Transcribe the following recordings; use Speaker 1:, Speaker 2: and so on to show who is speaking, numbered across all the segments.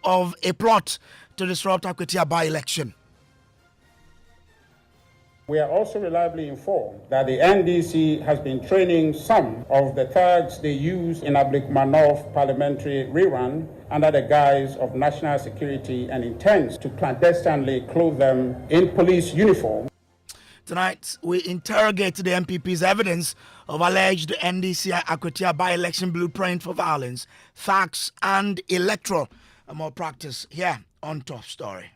Speaker 1: of a plot to disrupt Akwatia by-election.
Speaker 2: We are also reliably informed that the NDC has been training some of the thugs they used in Ablikmanov parliamentary rerun under the guise of national security and intends to clandestinely clothe them in police uniform.
Speaker 1: Tonight, we interrogate the MPP's evidence of alleged NDC Akwatia by-election blueprint for violence, facts, and electoral malpractice here on Top Story.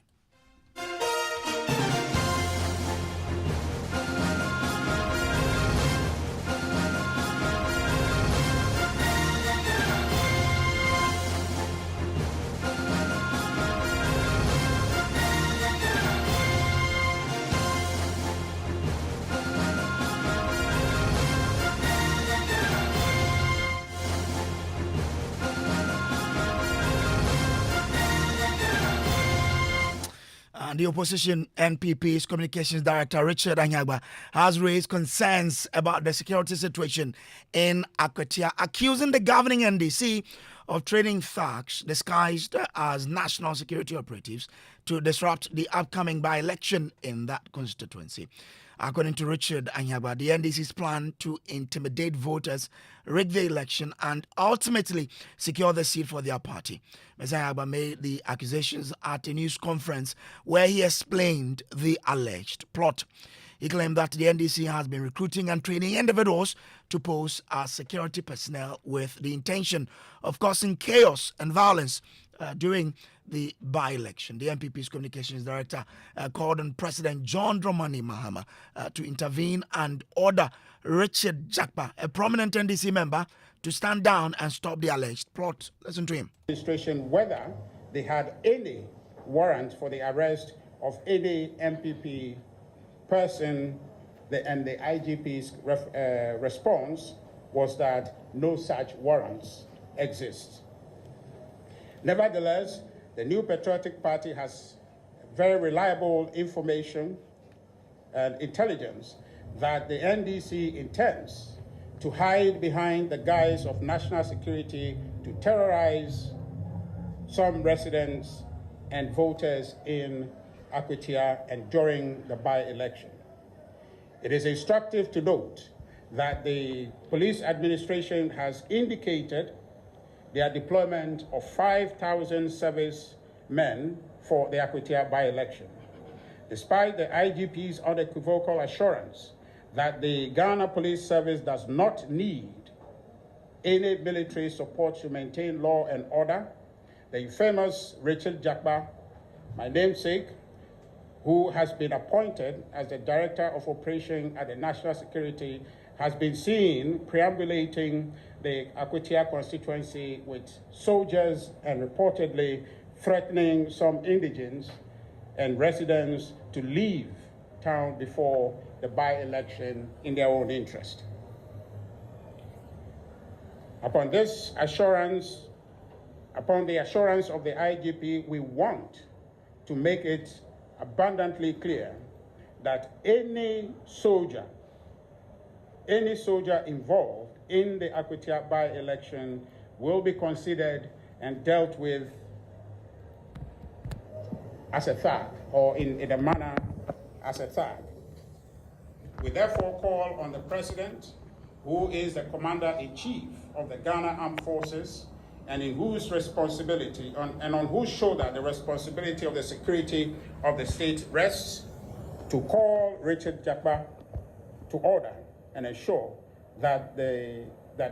Speaker 1: The opposition NPP's communications director Richard Anyagba has raised concerns about the security situation in Akwatia, accusing the governing NDC of trading thugs disguised as national security operatives to disrupt the upcoming by-election in that constituency. According to Richard Anyagba, the NDC's plan to intimidate voters, rig the election, and ultimately secure the seat for their party. Mr. Anyagba made the accusations at a news conference where he explained the alleged plot. He claimed that the NDC has been recruiting and training individuals to pose as security personnel with the intention of causing chaos and violence during the by-election. The MPP's communications director called on President John Dramani Mahama to intervene and order Richard Jakpa, a prominent NDC member, to stand down and stop the alleged plot. Listen to him.
Speaker 2: Administration whether they had any warrant for the arrest of any MPP person, and the IGP's response was that no such warrants exist. Nevertheless, the New Patriotic Party has very reliable information and intelligence that the NDC intends to hide behind the guise of national security to terrorize some residents and voters in Akwatia and during the by-election. It is instructive to note that the police administration has indicated their deployment of 5,000 service men for the Akwatia by-election. Despite the IGP's unequivocal assurance that the Ghana Police Service does not need any military support to maintain law and order, the infamous Richard Jakpa, my namesake, who has been appointed as the Director of Operation at the National Security, has been seen preambulating the Akwatia constituency with soldiers and reportedly threatening some indigents and residents to leave town before the by-election in their own interest. Upon the assurance of the IGP, we want to make it abundantly clear that any soldier involved in the Akwatia by-election will be considered and dealt with as a thug, or in a manner as a thug. We therefore call on the President, who is the Commander-in-Chief of the Ghana Armed Forces, and in whose responsibility, on whose shoulder the responsibility of the security of the state rests, to call Richard Jakpa to order and ensure that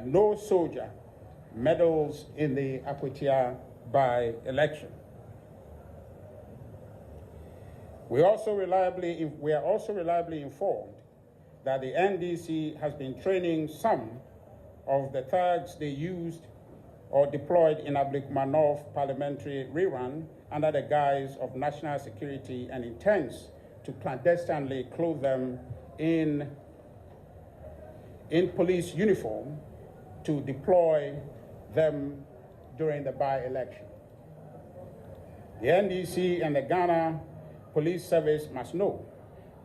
Speaker 2: no soldier meddles in the Akwatia by-election. We are also reliably informed that the NDC has been training some of the thugs they used or deployed in Ablikmanov parliamentary rerun under the guise of national security and intends to clandestinely clothe them in police uniform to deploy them during the by-election. The NDC and the Ghana Police Service must know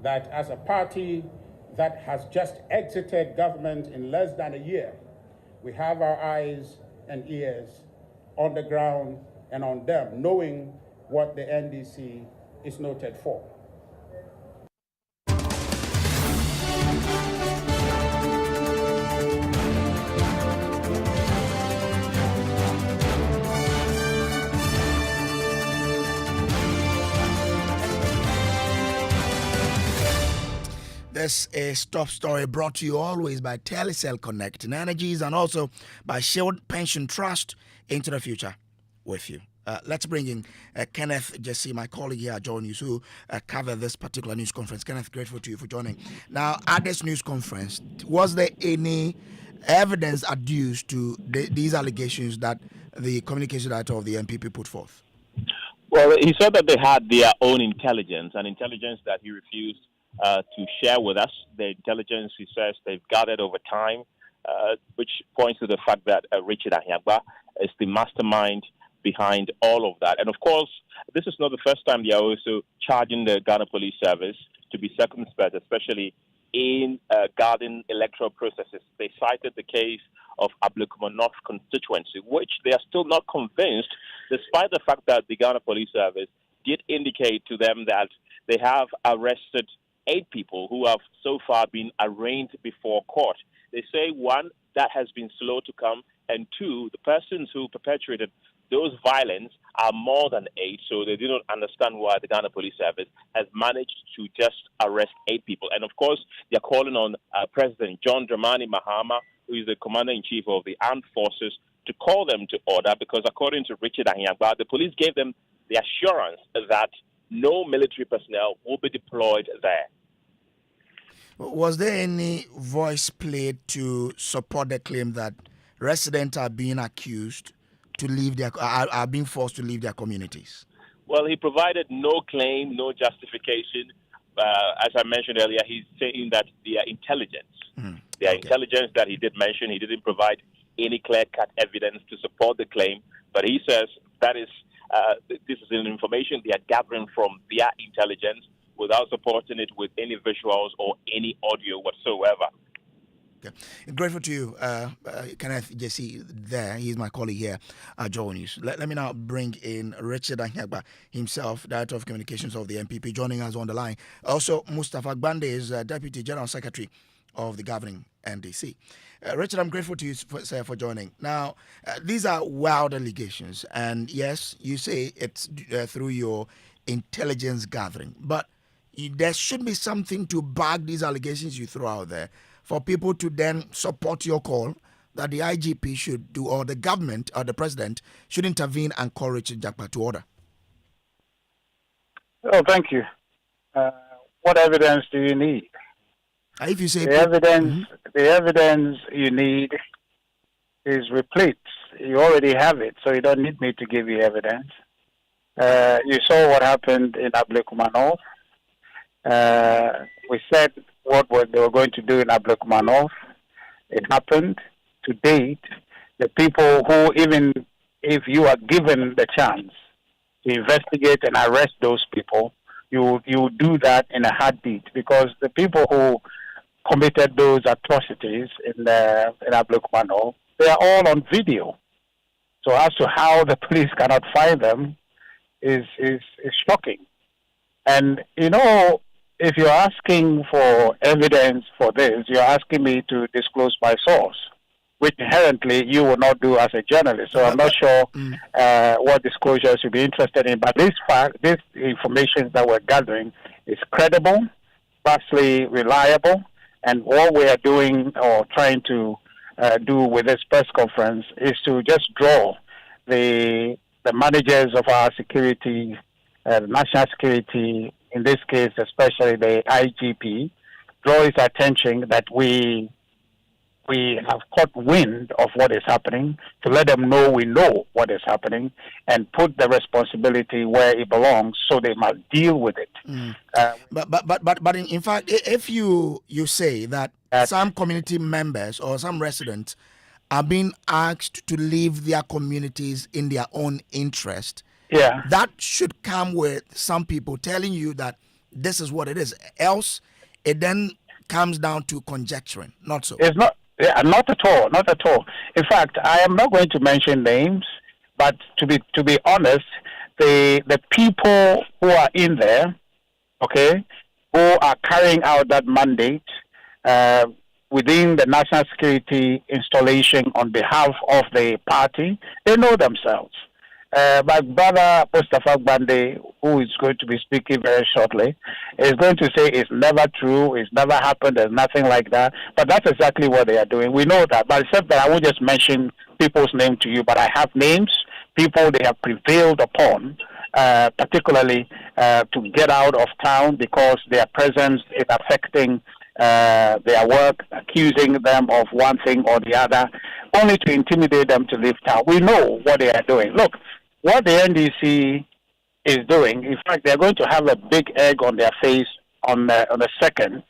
Speaker 2: that as a party that has just exited government in less than a year, we have our eyes and ears on the ground and on them knowing what the NDC is noted for.
Speaker 1: This is Top Story, brought to you always by Telecel Connecting Energies and also by Shield Pension Trust. Into the future with you. Let's bring in Kenneth, Gyasi, my colleague here, join you, who cover this particular news conference. Kenneth, grateful to you for joining. Now, at this news conference, was there any evidence adduced to these allegations that the communication director of the MPP put forth?
Speaker 3: Well, he said that they had their own intelligence, an intelligence that he refused to share with us. The intelligence, he says, they've gathered over time, which points to the fact that Richard Ahiagba is the mastermind behind all of that. And of course, this is not the first time they are also charging the Ghana Police Service to be circumspect, especially in guarding electoral processes. They cited the case of Ablekuma North constituency, which they are still not convinced, despite the fact that the Ghana Police Service did indicate to them that they have arrested 8 people who have so far been arraigned before court. They say, 1, that has been slow to come, and 2, the persons who perpetrated those violence are more than 8, so they do not understand why the Ghana Police Service has managed to just arrest 8 people. And of course, they're calling on President John Dramani Mahama, who is the Commander-in-Chief of the Armed Forces, to call them to order, because according to Richard Ahiagba, the police gave them the assurance that no military personnel will be deployed there.
Speaker 1: Was there any voice played to support the claim that residents are being accused to leave are being forced to leave their communities?
Speaker 3: Well, he provided no claim, no justification. As I mentioned earlier, he's saying that their intelligence, intelligence that he did mention, he didn't provide any clear-cut evidence to support the claim, but he says that is this is an information they are gathering from their intelligence without supporting it with any visuals or any audio whatsoever.
Speaker 1: Okay. Grateful to you, Kenneth Gyasi there. He's my colleague here at Joe News. Let me now bring in Richard Ahiagba himself, Director of Communications of the MPP, joining us on the line. Also, Mustafa Gbande is Deputy General Secretary of the governing NDC. Richard, I'm grateful to you for joining. Now, these are wild allegations, and yes, you say it's through your intelligence gathering, but there should be something to back these allegations you throw out there for people to then support your call that the IGP should do, or the government or the president should intervene and call Richard Ahiagba to order.
Speaker 4: Oh, thank you. What evidence do you need?
Speaker 1: If you say
Speaker 4: the evidence you need is replete. You already have it, so you don't need me to give you evidence. You saw what happened in Ablekuma North. We said what they were going to do in Ablekuma North. It happened. To date, the people who, even if you are given the chance to investigate and arrest those people, you do that in a heartbeat, because the people who committed those atrocities in Ablekuma North, they are all on video. So as to how the police cannot find them is shocking. And, you know, if you're asking for evidence for this, you're asking me to disclose my source, which inherently you will not do as a journalist. So I'm not sure what disclosures you'll be interested in. But this information that we're gathering is credible, vastly reliable, and what we are doing or trying to do with this press conference is to just draw the managers of our security, national security, in this case, especially the IGP, draw his attention that we have caught wind of what is happening, to let them know we know what is happening, and put the responsibility where it belongs, so they must deal with it.
Speaker 1: But in fact, if you say that some community members or some residents are being asked to leave their communities in their own interest, that should come with some people telling you that this is what it is. Else, it then comes down to conjecturing. Not so.
Speaker 4: It's not. Yeah, not at all. Not at all. In fact, I am not going to mention names, But to be honest, the people who are in there, okay, who are carrying out that mandate within the national security installation on behalf of the party, they know themselves. My brother Mustafa Bande, who is going to be speaking very shortly, is going to say it's never true, it's never happened, there's nothing like that. But that's exactly what they are doing. We know that. But except that I won't just mention people's name to you, but I have names, people they have prevailed upon, particularly to get out of town because their presence is affecting their work, accusing them of one thing or the other, only to intimidate them to leave town. We know what they are doing. Look, what the NDC is doing, in fact, they're going to have a big egg on their face on the 2nd,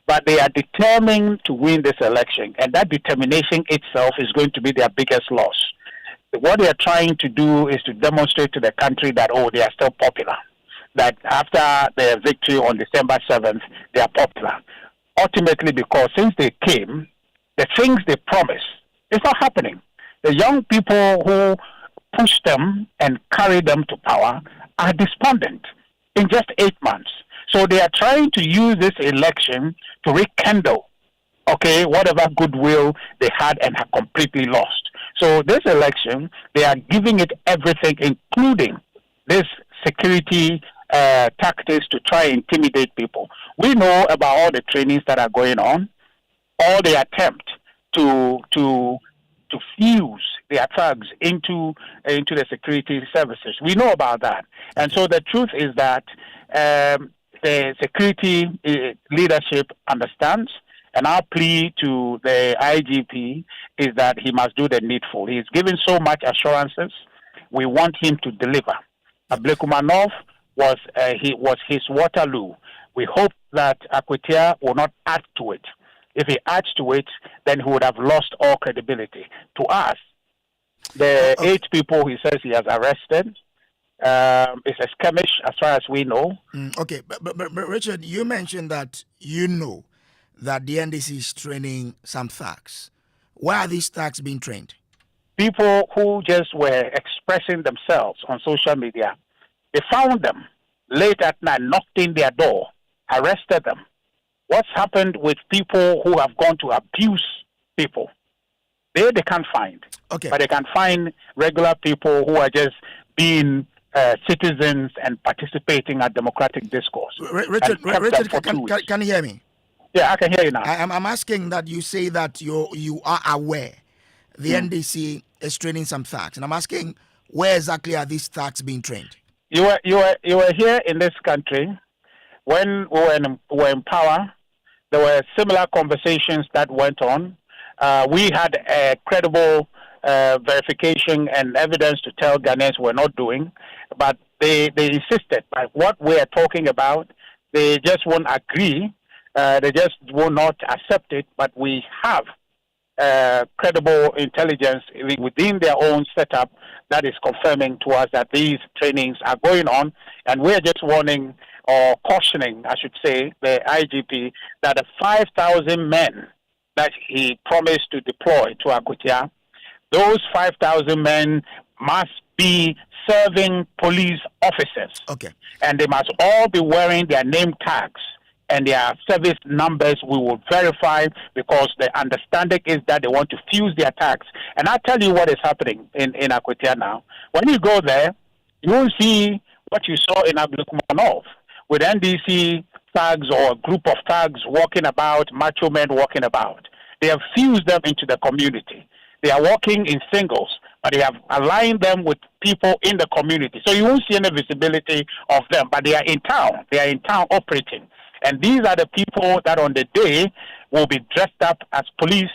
Speaker 4: but they are determined to win this election, and that determination itself is going to be their biggest loss. What they are trying to do is to demonstrate to the country that, they are still popular, that after their victory on December 7th, they are popular. Ultimately, because since they came, the things they promised, it's not happening. The young people who push them and carry them to power are despondent in just 8 months. So they are trying to use this election to rekindle, whatever goodwill they had and have completely lost. So this election, they are giving it everything, including this security tactics to try and intimidate people. We know about all the trainings that are going on, all the attempt to fuse their thugs into the security services. We know about that. And so the truth is that the security leadership understands, and our plea to the IGP is that he must do the needful. He's given so much assurances. We want him to deliver. Ablekumanov was his Waterloo. We hope that Akwatia will not add to it. If he adds to it, then he would have lost all credibility. To us, the 8 people he says he has arrested is a skirmish as far as we know.
Speaker 1: Okay, but Richard, you mentioned that you know that the NDC is training some thugs. Why are these thugs being trained?
Speaker 4: People who just were expressing themselves on social media, they found them late at night, knocked in their door, arrested them. What's happened with people who have gone to abuse people? They can't find.
Speaker 1: Okay.
Speaker 4: But they can find regular people who are just being citizens and participating at democratic discourse.
Speaker 1: Richard, can you hear me?
Speaker 4: Yeah, I can hear you now.
Speaker 1: I'm asking that you say that you are aware the NDC is training some thugs, and I'm asking where exactly are these thugs being trained?
Speaker 4: You were here in this country when we were in power. There were similar conversations that went on. We had a credible verification and evidence to tell Ghanaians we're not doing, but they insisted. Like what we are talking about, they just won't agree. They just will not accept it. But we have credible intelligence within their own setup that is confirming to us that these trainings are going on, and we're just warning or cautioning, I should say, the IGP that the 5,000 men that he promised to deploy to Akwatia, those 5,000 men must be serving police officers.
Speaker 1: Okay.
Speaker 4: And they must all be wearing their name tags and their service numbers we will verify, because the understanding is that they want to fuse their tags. And I'll tell you what is happening in Akwatia now. When you go there, you will see what you saw in Ablekumanov with NDC thugs or a group of thugs walking about, macho men walking about. They have fused them into the community. They are walking in singles, but they have aligned them with people in the community. So you won't see any visibility of them, but they are in town. They are in town operating. And these are the people that on the day will be dressed up as police,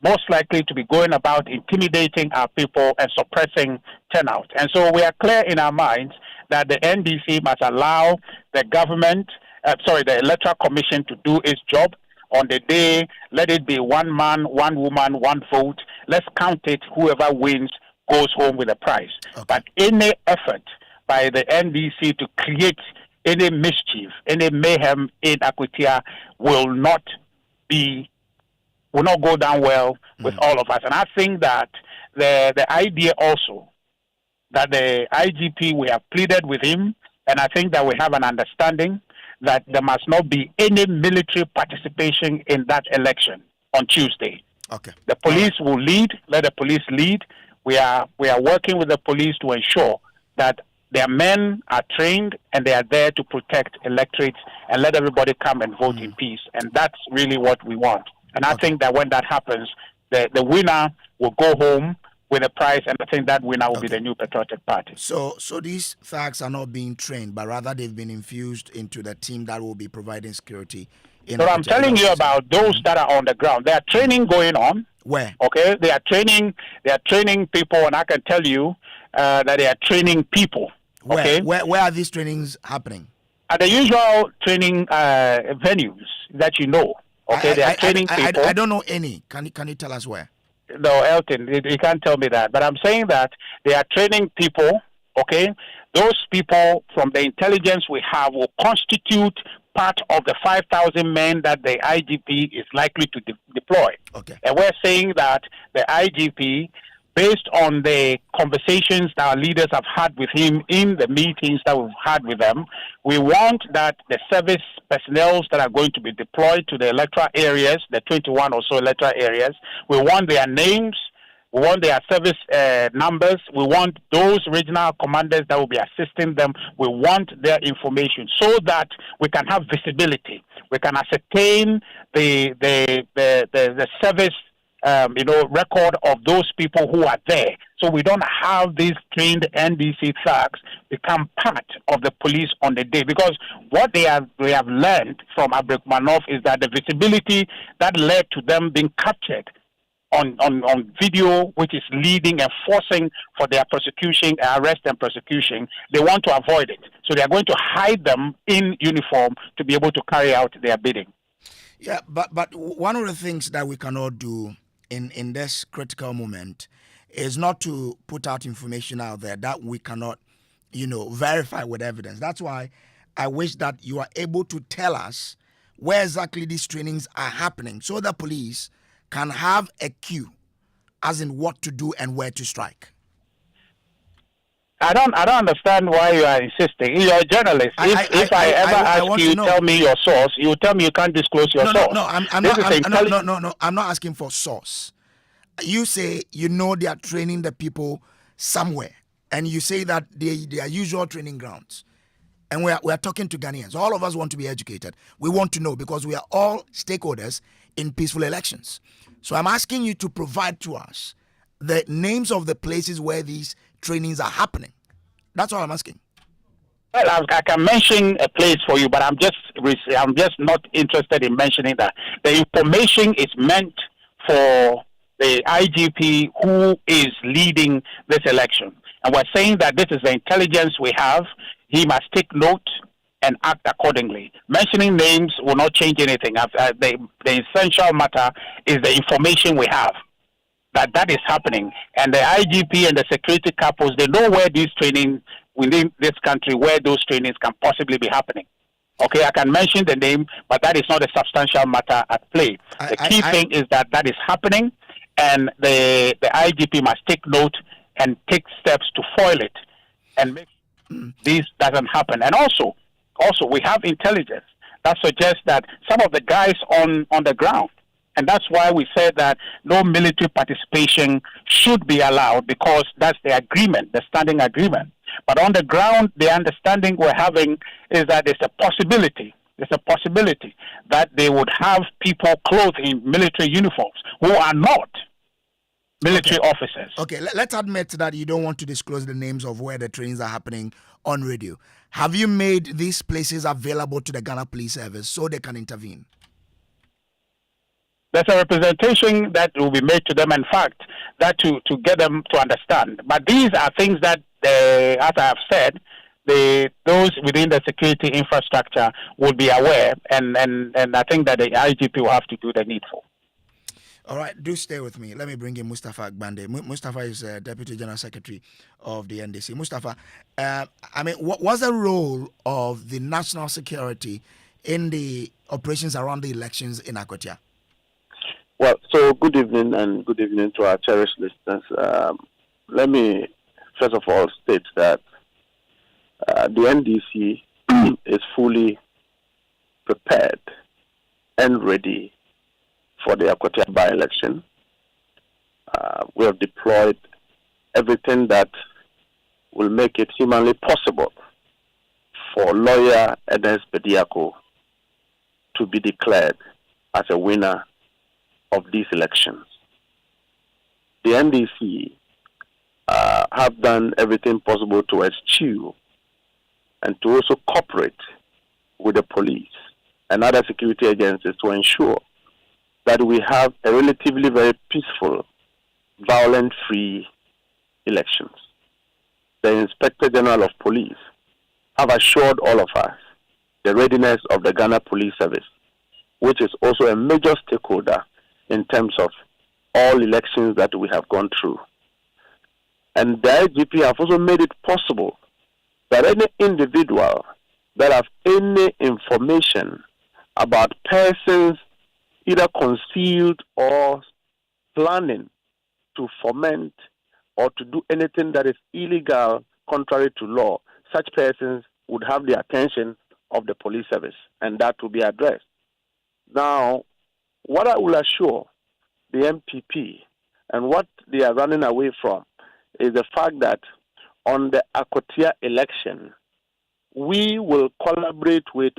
Speaker 4: most likely to be going about intimidating our people and suppressing turnout. And so we are clear in our minds that the NDC must allow the the Electoral Commission to do its job. On the day, let it be one man, one woman, one vote. Let's count it. Whoever wins goes home with a prize. Okay. But any effort by the NDC to create any mischief, any mayhem in Akwatia will not go down well with all of us. And I think that the idea also that the IGP, we have pleaded with him, and I think that we have an understanding that there must not be any military participation in that election on Tuesday.
Speaker 1: Okay.
Speaker 4: The police will lead. Let the police lead. We are working with the police to ensure that their men are trained and they are there to protect electorates and let everybody come and vote in peace. And that's really what we want. And I think that when that happens, the winner will go home with a prize, and I think that winner will be the new Patriotic Party.
Speaker 1: So these thugs are not being trained, but rather they've been infused into the team that will be providing security.
Speaker 4: So I'm telling you about those that are on the ground. There are training going on.
Speaker 1: Where?
Speaker 4: Okay, they are training people, and I can tell you that they are training people. Okay,
Speaker 1: where are these trainings happening?
Speaker 4: At the usual training venues that you know. Okay, they are training people.
Speaker 1: I don't know any. Can you tell us where?
Speaker 4: No, Elton, you can't tell me that. But I'm saying that they are training people, okay? Those people from the intelligence we have will constitute part of the 5,000 men that the IGP is likely to deploy.
Speaker 1: Okay.
Speaker 4: And we're saying that the IGP, based on the conversations that our leaders have had with him in the meetings that we've had with them, we want that the service personnel that are going to be deployed to the electoral areas, the 21 or so electoral areas, we want their names, we want their service numbers, we want those regional commanders that will be assisting them, we want their information so that we can have visibility. We can ascertain the service record of those people who are there. So we don't have these trained NDC thugs become part of the police on the day. Because what they have learned from Abdulrahmanov is that the visibility that led to them being captured on video, which is leading and forcing for their prosecution, arrest and prosecution, they want to avoid it. So they are going to hide them in uniform to be able to carry out their bidding.
Speaker 1: Yeah, but one of the things that we cannot do in this critical moment is not to put out information out there that we cannot, verify with evidence. That's why I wish that you are able to tell us where exactly these trainings are happening so the police can have a cue as in what to do and where to strike.
Speaker 4: I don't understand why you are insisting. You're a journalist. If I ever ask you, tell me your source, you tell me you can't disclose your source.
Speaker 1: I'm not asking for source. You say they are training the people somewhere, and you say that they are usual training grounds. And we are talking to Ghanaians. All of us want to be educated. We want to know because we are all stakeholders in peaceful elections. So I'm asking you to provide to us the names of the places where these trainings are happening. That's all I'm asking.
Speaker 4: Well, I can mention a place for you, but I'm just not interested in mentioning that. The information is meant for the IGP who is leading this election. And we're saying that this is the intelligence we have. He must take note and act accordingly. Mentioning names will not change anything. The essential matter is the information we have. That is happening. And the IGP and the security capos, they know where these trainings within this country, where those trainings can possibly be happening. Okay, I can mention the name, but that is not a substantial matter at play. The key thing is that is happening, and the IGP must take note and take steps to foil it and make this doesn't happen. And also we have intelligence that suggests that some of the guys on the ground, and that's why we said that no military participation should be allowed, because that's the agreement, the standing agreement. But on the ground, the understanding we're having is that there's a possibility that they would have people clothed in military uniforms who are not military officers.
Speaker 1: Okay, let's admit that you don't want to disclose the names of where the trainings are happening on radio. Have you made these places available to the Ghana Police Service so they can intervene?
Speaker 4: There's a representation that will be made to them, in fact, that to get them to understand. But these are things that, as I have said, those within the security infrastructure will be aware, and I think that the IGP will have to do the needful.
Speaker 1: All right, do stay with me. Let me bring in Mustafa Agbande. Mustafa is Deputy General Secretary of the NDC. Mustafa, what's the role of the national security in the operations around the elections in Akwatia?
Speaker 5: Well, so good evening, and good evening to our cherished listeners. Let me first of all state that the NDC is fully prepared and ready for the Akwatia by-election. We have deployed everything that will make it humanly possible for lawyer Ernest Bediako to be declared as a winner of these elections. The NDC have done everything possible to eschew and to also cooperate with the police and other security agencies to ensure that we have a relatively very peaceful, violent-free elections. The Inspector General of Police have assured all of us the readiness of the Ghana Police Service, which is also a major stakeholder in terms of all elections that we have gone through. And the IGP have also made it possible that any individual that have any information about persons either concealed or planning to foment or to do anything that is illegal contrary to law, such persons would have the attention of the police service, and that will be addressed. Now, what I will assure the MPP and what they are running away from is the fact that on the Akwatia election, we will collaborate with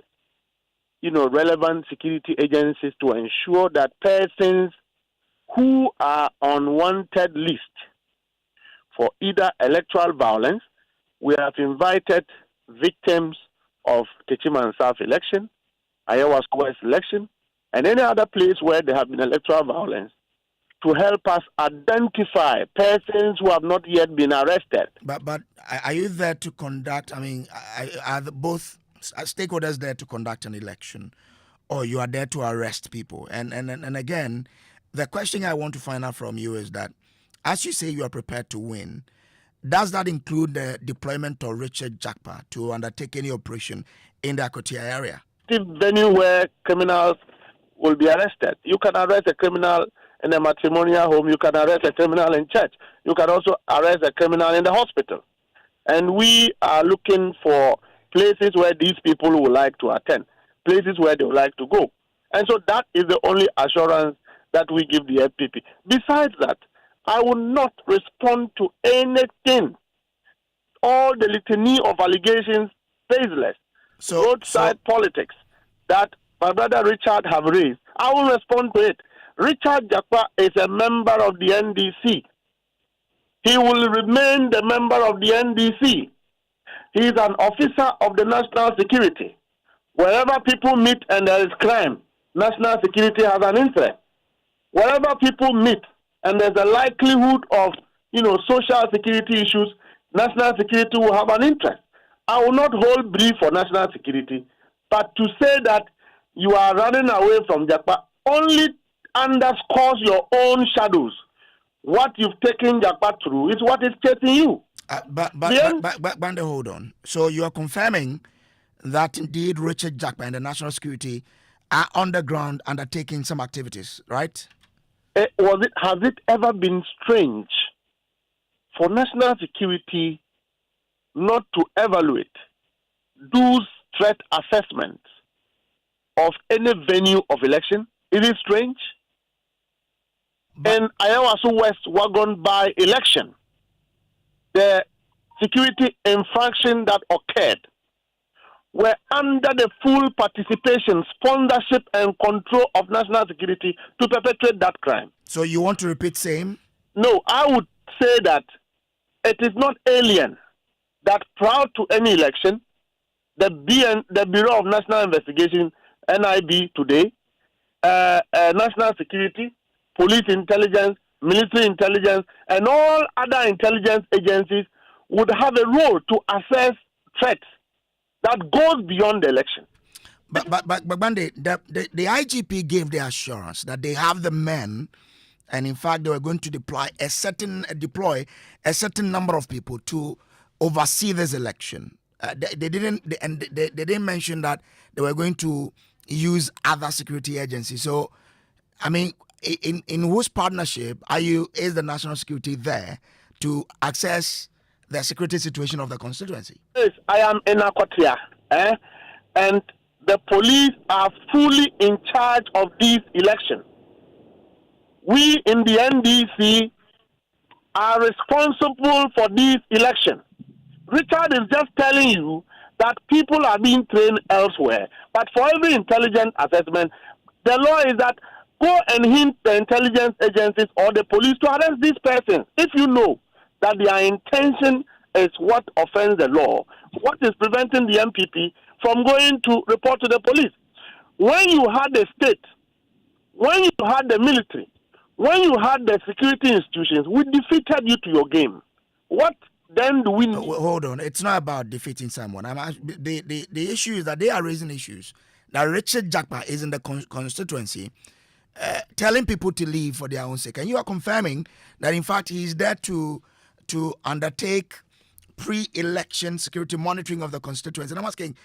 Speaker 5: relevant security agencies to ensure that persons who are on wanted list for either electoral violence, we have invited victims of Techiman South election, Iowa West election, and any other place where there have been electoral violence to help us identify persons who have not yet been arrested.
Speaker 1: But are you there to conduct, are both stakeholders there to conduct an election, or you are there to arrest people? And again, the question I want to find out from you is that, as you say you are prepared to win, does that include the deployment of Richard Jakpa to undertake any operation in the Akwatia area?
Speaker 5: The venue where criminals will be arrested. You can arrest a criminal in a matrimonial home. You can arrest a criminal in church. You can also arrest a criminal in the hospital. And we are looking for places where these people would like to attend, places where they would like to go. And so that is the only assurance that we give the FPP. Besides that, I will not respond to anything. All the litany of allegations, baseless, roadside politics that my brother Richard have raised, I will respond to it. Richard Jakpa is a member of the NDC. He will remain the member of the NDC. He is an officer of the national security. Wherever people meet and there is crime, national security has an interest. Wherever people meet and there's a likelihood of, social security issues, national security will have an interest. I will not hold brief for national security, but to say that you are running away from Jakpa only underscores your own shadows. What you've taken Jakpa through is what is chasing you.
Speaker 1: But hold on. So you are confirming that indeed Richard Jakpa and the national security are on the ground undertaking some activities, right?
Speaker 5: Has it ever been strange for national security not to evaluate those threat assessments of any venue of election? Is it strange? In Iowa West Wagon by election, the security infraction that occurred were under the full participation, sponsorship, and control of national security to perpetrate that crime.
Speaker 1: So you want to repeat same?
Speaker 5: No, I would say that it is not alien that prior to any election, the Bureau of National Investigation, NIB today, national security, police intelligence, military intelligence, and all other intelligence agencies would have a role to assess threats that goes beyond the election.
Speaker 1: But Bande, the IGP gave the assurance that they have the men, and in fact they were going to deploy a certain number of people to oversee this election. They didn't mention that they were going to use other security agencies. So, in whose partnership is the national security there to access the security situation of the constituency.
Speaker 5: Yes, I am in Akwatia, and the police are fully in charge of this election. We in the NDC are responsible for this election. Richard is just telling you that people are being trained elsewhere. But for every intelligence assessment, the law is that go and hint the intelligence agencies or the police to arrest these persons. If you know that their intention is what offends the law, what is preventing the MPP from going to report to the police? When you had the state, when you had the military, when you had the security institutions, we defeated you to your game. What then do we need?
Speaker 1: Hold on. It's not about defeating someone. The issue is that they are raising issues. That Richard Jakpa is in the constituency telling people to leave for their own sake. And you are confirming that, in fact, he is there to undertake pre-election security monitoring of the constituency. And I'm asking,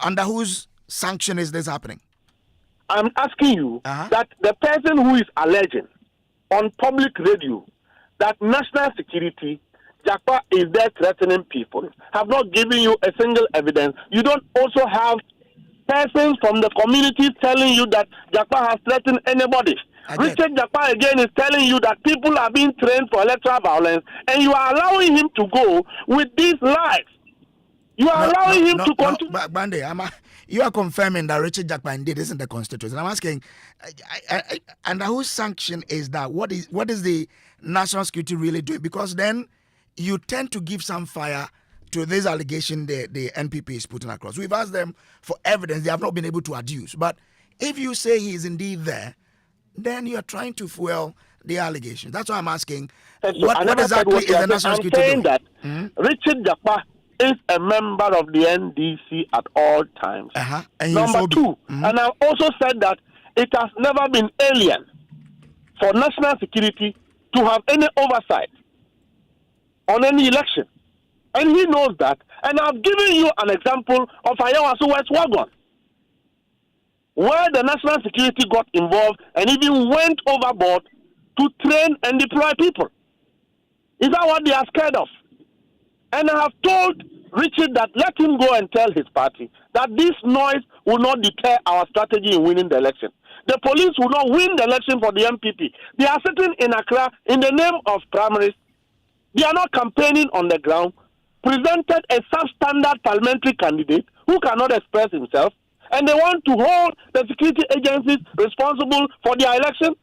Speaker 1: under whose sanction is this happening?
Speaker 5: I'm asking you that the person who is alleging on public radio that national security, Jakpa is there threatening people, have not given you a single evidence. You don't also have persons from the community telling you that Jakpa has threatened anybody. Richard Jakpa again is telling you that people are being trained for electoral violence, and you are allowing him to go with these lies. You are allowing him to continue.
Speaker 1: But Bande, you are confirming that Richard Jakpa indeed is in the constituency. And I'm asking, under whose sanction is that? What is the national security really doing? Because then you tend to give some fire to this allegation the NPP is putting across. We've asked them for evidence they have not been able to adduce. But if you say he is indeed there, then you are trying to fuel the allegations. That's why I'm asking, what exactly is the national security doing?
Speaker 5: I'm saying that Richard Jakpa is a member of the NDC at all times.
Speaker 1: And
Speaker 5: Number two, and I've also said that it has never been alien for national security to have any oversight on any election. And he knows that. And I've given you an example of Ayawaso West Wagon, where the national security got involved and even went overboard to train and deploy people. Is that what they are scared of? And I have told Richard that let him go and tell his party that this noise will not deter our strategy in winning the election. The police will not win the election for the MPP. They are sitting in Accra in the name of primaries. They are not campaigning on the ground, presented a substandard parliamentary candidate who cannot express himself, and they want to hold the security agencies responsible for their election.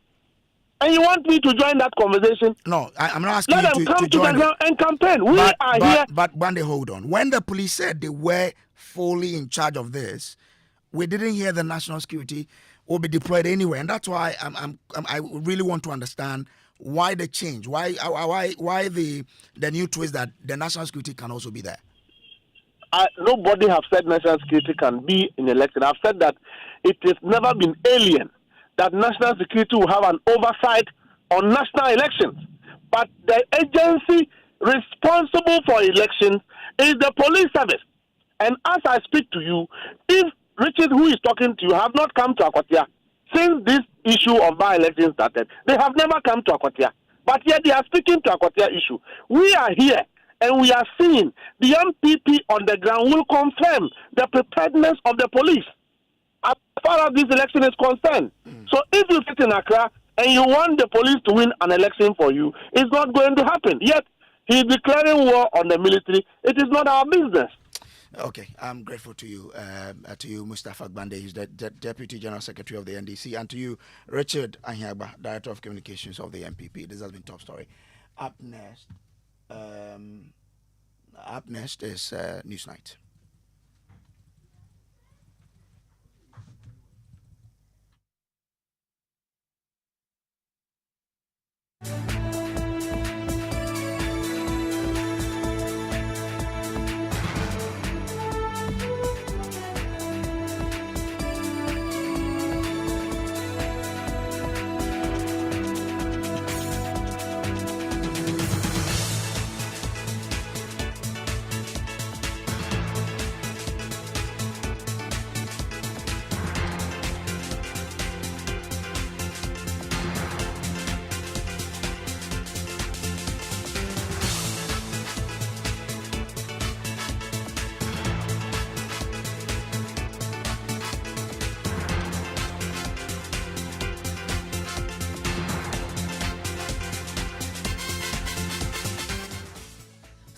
Speaker 5: And you want me to join that conversation?
Speaker 1: No, I'm not asking
Speaker 5: Let
Speaker 1: you
Speaker 5: them come
Speaker 1: to join
Speaker 5: the ground and campaign. We are here.
Speaker 1: But Bande, hold on. When the police said they were fully in charge of this, we didn't hear the national security will be deployed anywhere, and that's why I really want to understand why the change, why the new twist that the national security can also be there.
Speaker 5: Nobody have said national security can be in election. I've said that it has never been alien that national security will have an oversight on national elections. But the agency responsible for elections is the police service. And as I speak to you, if Richard, who is talking to you, have not come to Akwatia since this issue of by-election started, they have never come to Akwatia. But yet they are speaking to Akwatia issue. We are here and we are seeing the MPP on the ground will confirm the preparedness of the police as far as this election is concerned. So if you sit in Accra and you want the police to win an election for you, it's not going to happen. Yet he is declaring war on the military. It is not our business.
Speaker 1: Okay, I'm grateful to you, Mustafa Bande, who's the Deputy General Secretary of the NDC, and to you, Richard Ahiagba, Director of Communications of the MPP. This has been Top Story. Up next is Newsnight.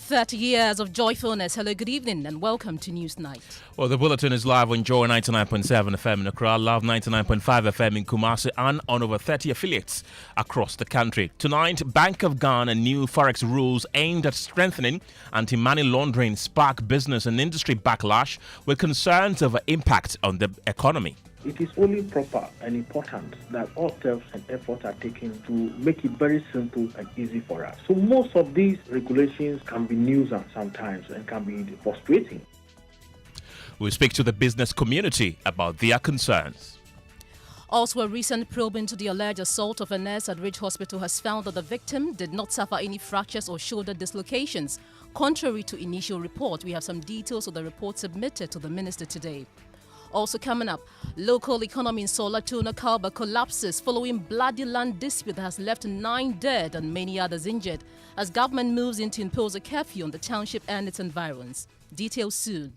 Speaker 6: 30 years of joyfulness. Hello, good evening, and welcome to News Night.
Speaker 7: Well, the bulletin is live on Joy 99.7 FM in Accra, Love 99.5 FM in Kumasi, and on over 30 affiliates across the country. Tonight, Bank of Ghana new forex rules aimed at strengthening anti-money laundering spark business and industry backlash with concerns over impact on the economy.
Speaker 8: It is only proper and important that all steps and efforts are taken to make it very simple and easy for us. So most of these regulations can be nuisance sometimes and can be frustrating.
Speaker 7: We'll speak to the business community about their concerns.
Speaker 6: Also, a recent probe into the alleged assault of a nurse at Ridge Hospital has found that the victim did not suffer any fractures or shoulder dislocations. Contrary to initial report, we have some details of the report submitted to the minister today. Also coming up, local economy in Solar Tuna Kalba collapses following bloody land dispute that has left 9 dead and many others injured as government moves in to impose a curfew on the township and its environs. Details soon.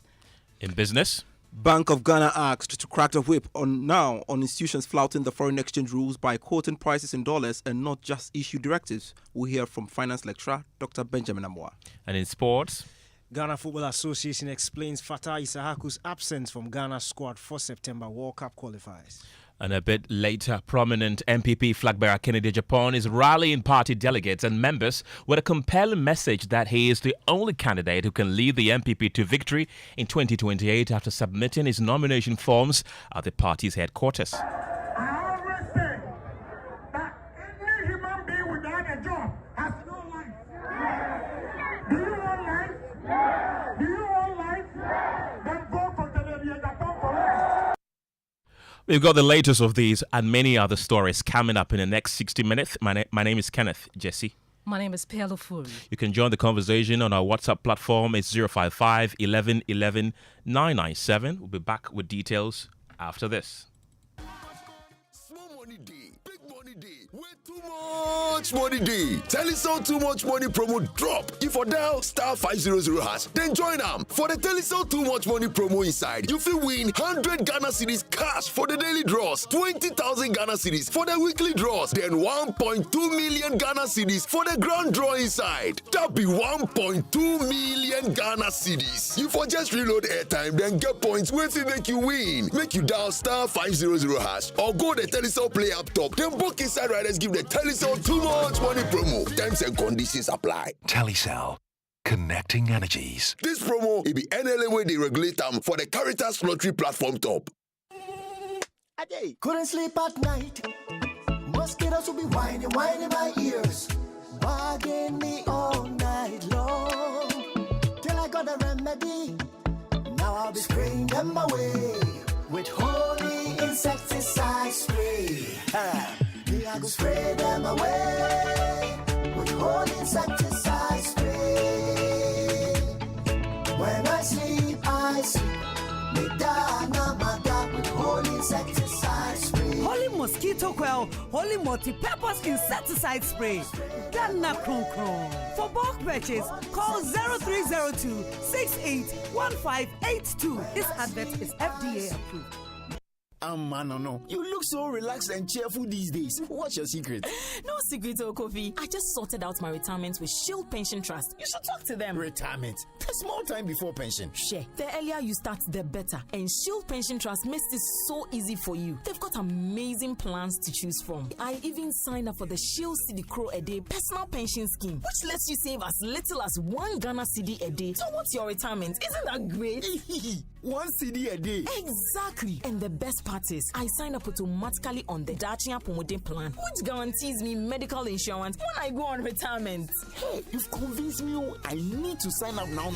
Speaker 7: In business,
Speaker 9: Bank of Ghana asked to crack the whip on institutions flouting the foreign exchange rules by quoting prices in dollars and not just issue directives. We'll hear from finance lecturer Dr. Benjamin Amoa.
Speaker 7: And in sports,
Speaker 10: Ghana Football Association explains Fatah Isahaku's absence from Ghana's squad for September World Cup qualifiers.
Speaker 7: And a bit later, prominent MPP flag bearer Kenneth Japan is rallying party delegates and members with a compelling message that he is the only candidate who can lead the MPP to victory in 2028 after submitting his nomination forms at the party's headquarters.
Speaker 11: I always say that any human being without a job has no life. Do you want life? Do you want life? Then vote for Kenneth Japan for life.
Speaker 7: We've got the latest of these and many other stories coming up in the next 60 minutes. My name is Kenneth. Gyasi.
Speaker 6: My name is Ofori.
Speaker 7: You can join the conversation on our WhatsApp platform. It's 055 11 11 997. We'll be back with details after this.
Speaker 12: Small money day, big money day, way too much money day. Telecel Too Much Money promo drop. If you dial star 500 hash, then join them. For the Telecel Too Much Money promo inside, you will win 100 Ghana cedis cash for the daily draws, 20,000 Ghana cedis for the weekly draws, then 1.2 million Ghana cedis for the grand draw inside. That be 1.2 million Ghana cedis. You for just reload airtime, then get points with it make you win. Make you dial star 500 hash or go the Telecel Play app top. Then book inside riders give the Telecel Too Much Money promo. Terms and conditions apply.
Speaker 13: Telecel, connecting energies.
Speaker 12: This promo will be NLA way they regulate them for the Caritas Lottery platform top.
Speaker 14: Couldn't sleep at night. Mosquitoes will be whining my ears, bugging me all night long. Till I got a remedy. Now I'll be spraying them away with holy insecticide spray. I go spray them away with holy insecticide spray. When I sleep, me dana mada with holy insecticide spray.
Speaker 15: Holy mosquito coil, holy multi-purpose insecticide spray. Dana kron kron. For bulk purchase, call 0302 681582. This advert is FDA approved.
Speaker 16: No. You look so relaxed and cheerful these days. What's your secret?
Speaker 17: No secret, Kofi. I just sorted out my retirement with Shield Pension Trust. You should talk to them.
Speaker 16: Retirement? A small time before pension.
Speaker 17: Sure. The earlier you start, the better. And Shield Pension Trust makes this so easy for you. They've got amazing plans to choose from. I even signed up for the Shield Cedi Crow a day personal pension scheme, which lets you save as little as 1 Ghana Cedi a day towards your retirement. Isn't that great?
Speaker 16: 1 cedi a day.
Speaker 17: Exactly. And the best part is, I sign up automatically on the Dachia Promoting Plan, which guarantees me medical insurance when I go on retirement.
Speaker 16: Hey, you've convinced me. I need to sign up now.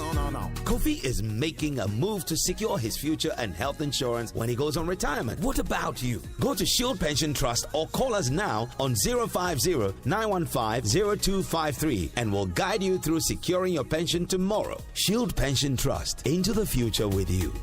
Speaker 18: Kofi is making a move to secure his future and health insurance when he goes on retirement. What about you? Go to Shield Pension Trust or call us now on 050-915-0253 and we'll guide you through securing your pension tomorrow. Shield Pension Trust, into the future with you.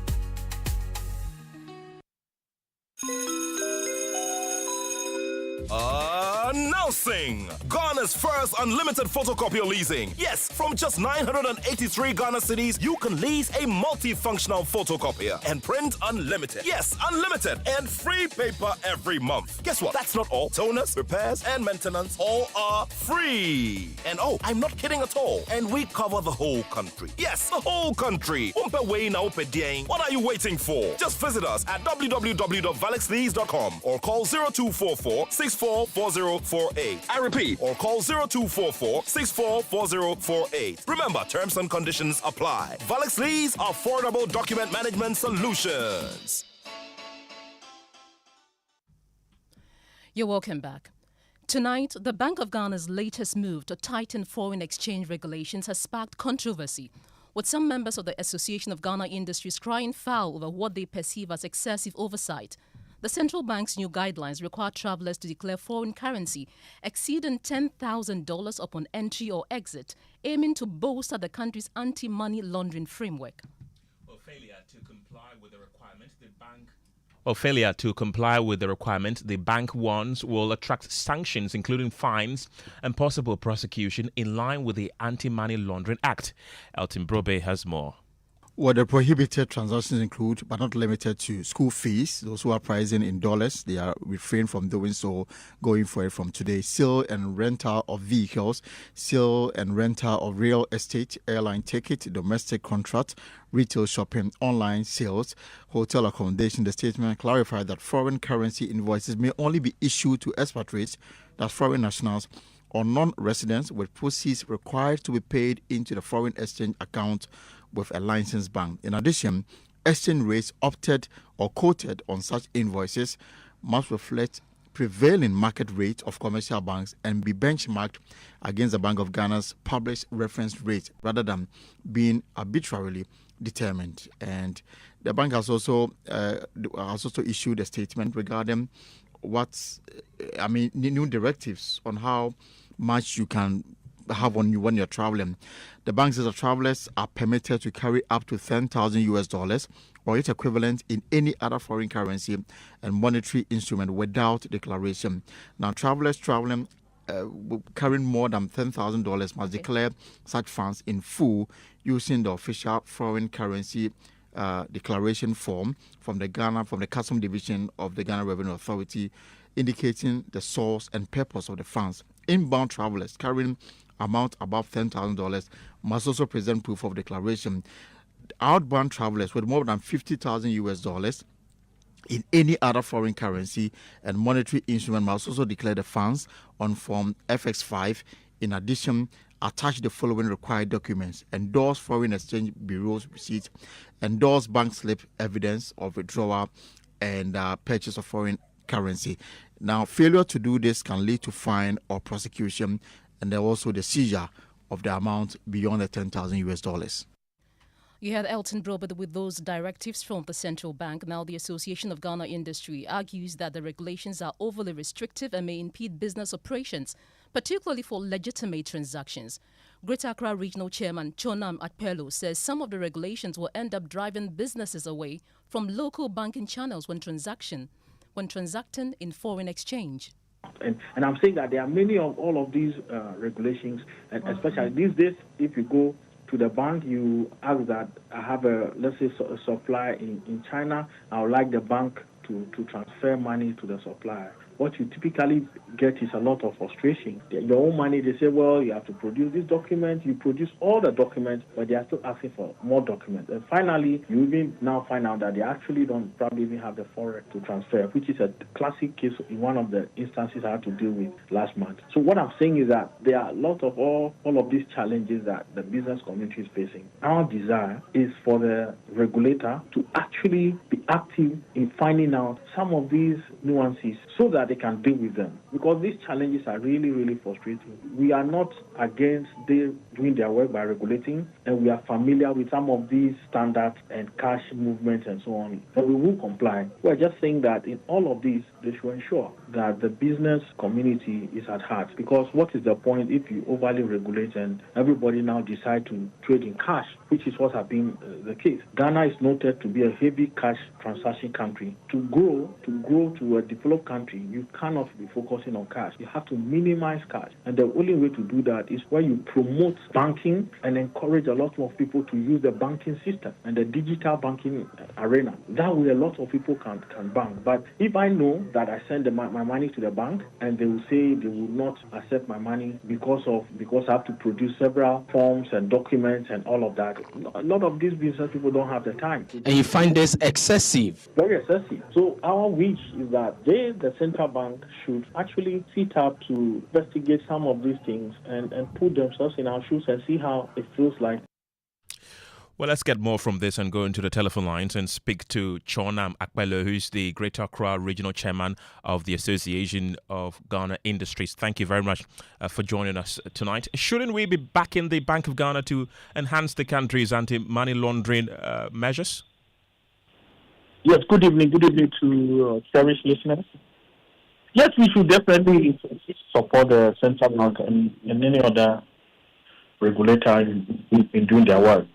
Speaker 19: Now Announcing Ghana's first unlimited photocopier leasing. Yes, from just 983 Ghana cedis, you can lease a multifunctional photocopier and print unlimited. Yes, unlimited and free paper every month. Guess what? That's not all. Toners, repairs, and maintenance all are free. And oh, I'm not kidding at all. And we cover the whole country. Yes, the whole country. What are you waiting for? Just visit us at www.valexlease.com or call 0244 644048. I repeat, or call 0244 644048. Remember, terms and conditions apply. Valex Lease, affordable document management solutions.
Speaker 6: You're welcome back. Tonight, the Bank of Ghana's latest move to tighten foreign exchange regulations has sparked controversy, with some members of the Association of Ghana Industries crying foul over what they perceive as excessive oversight. The central bank's new guidelines require travelers to declare foreign currency exceeding $10,000 upon entry or exit, aiming to bolster the country's anti-money laundering framework.
Speaker 7: Failure to comply with the requirement, the bank warns will attract sanctions, including fines and possible prosecution in line with the Anti-Money Laundering Act. Elton Brobe has more.
Speaker 20: Well, the prohibited transactions include, but not limited to, school fees. Those who are pricing in dollars, they are refrained from doing so going for it from today. Sale and rental of vehicles, sale and rental of real estate, airline ticket, domestic contract, retail shopping, online sales, hotel accommodation. The statement clarified that foreign currency invoices may only be issued to expatriates, that's foreign nationals, or non-residents, with proceeds required to be paid into the foreign exchange account with a licensed bank. In addition, exchange rates opted or quoted on such invoices must reflect prevailing market rate of commercial banks and be benchmarked against the Bank of Ghana's published reference rate rather than being arbitrarily determined. And the bank has also issued a statement regarding new directives on how much you can have on you when you're traveling. The bank says that travelers are permitted to carry up to $10,000 or its equivalent in any other foreign currency and monetary instrument without declaration. Now, travelers traveling carrying more than $10,000 must declare such funds in full using the official foreign currency declaration form from the Custom Division of the Ghana Revenue Authority, indicating the source and purpose of the funds. Inbound travelers carrying amount above $10,000 must also present proof of declaration. Outbound travelers with more than $50,000 in any other foreign currency and monetary instrument must also declare the funds on Form FX5. In addition, attach the following required documents: endorse foreign exchange bureau's receipt, endorse bank slip evidence of withdrawal and purchase of foreign currency. Now, failure to do this can lead to fine or prosecution, and then also the seizure of the amount beyond the $10,000.
Speaker 6: You had Elton Brobe with those directives from the central bank. Now, the Association of Ghana Industry argues that the regulations are overly restrictive and may impede business operations, particularly for legitimate transactions. Greater Accra Regional Chairman Chonam Atpelo says some of the regulations will end up driving businesses away from local banking channels when transacting in foreign exchange.
Speaker 8: And I'm saying that there are many of all of these regulations, and especially these days, if you go to the bank, you ask that I have a supply in China, I would like the bank to transfer money to the supplier. What you typically get is a lot of frustration. Your own money, they say, well, you have to produce this document. You produce all the documents, but they are still asking for more documents. And finally, you even now find out that they actually don't probably even have the forex to transfer, which is a classic case in one of the instances I had to deal with last month. So what I'm saying is that there are a lot of all of these challenges that the business community is facing. Our desire is for the regulator to actually be active in finding out some of these nuances so that they can deal with them, because these challenges are really, really frustrating. We are not against the doing their work by regulating, and we are familiar with some of these standards and cash movements and so on, and we will comply. We're just saying that in all of these, they should ensure that the business community is at heart, because what is the point if you overly regulate and everybody now decide to trade in cash, which is what has been the case. Ghana is noted to be a heavy cash transaction country. To grow to a developed country, you cannot be focusing on cash. You have to minimize cash, and the only way to do that is where you promote banking and encourage a lot more people to use the banking system and the digital banking arena. That way a lot of people can bank. But if I know that I send my money to the bank and they will say they will not accept my money because I have to produce several forms and documents and all of that, a lot of these business people don't have the time.
Speaker 21: And you find this excessive?
Speaker 8: Very excessive. So our wish is that the central bank should actually sit up to investigate some of these things and put themselves in our shoes and see how it feels like.
Speaker 7: Well, let's get more from this and go into the telephone lines and speak to Chonam Akpelo, who's the Greater Accra Regional Chairman of the Association of Ghana Industries. Thank you very much for joining us tonight. Shouldn't we be backing the Bank of Ghana to enhance the country's anti-money laundering measures?
Speaker 22: Yes, good evening to cherished listeners. Yes, we should definitely support the central bank and any other regulator in doing their work.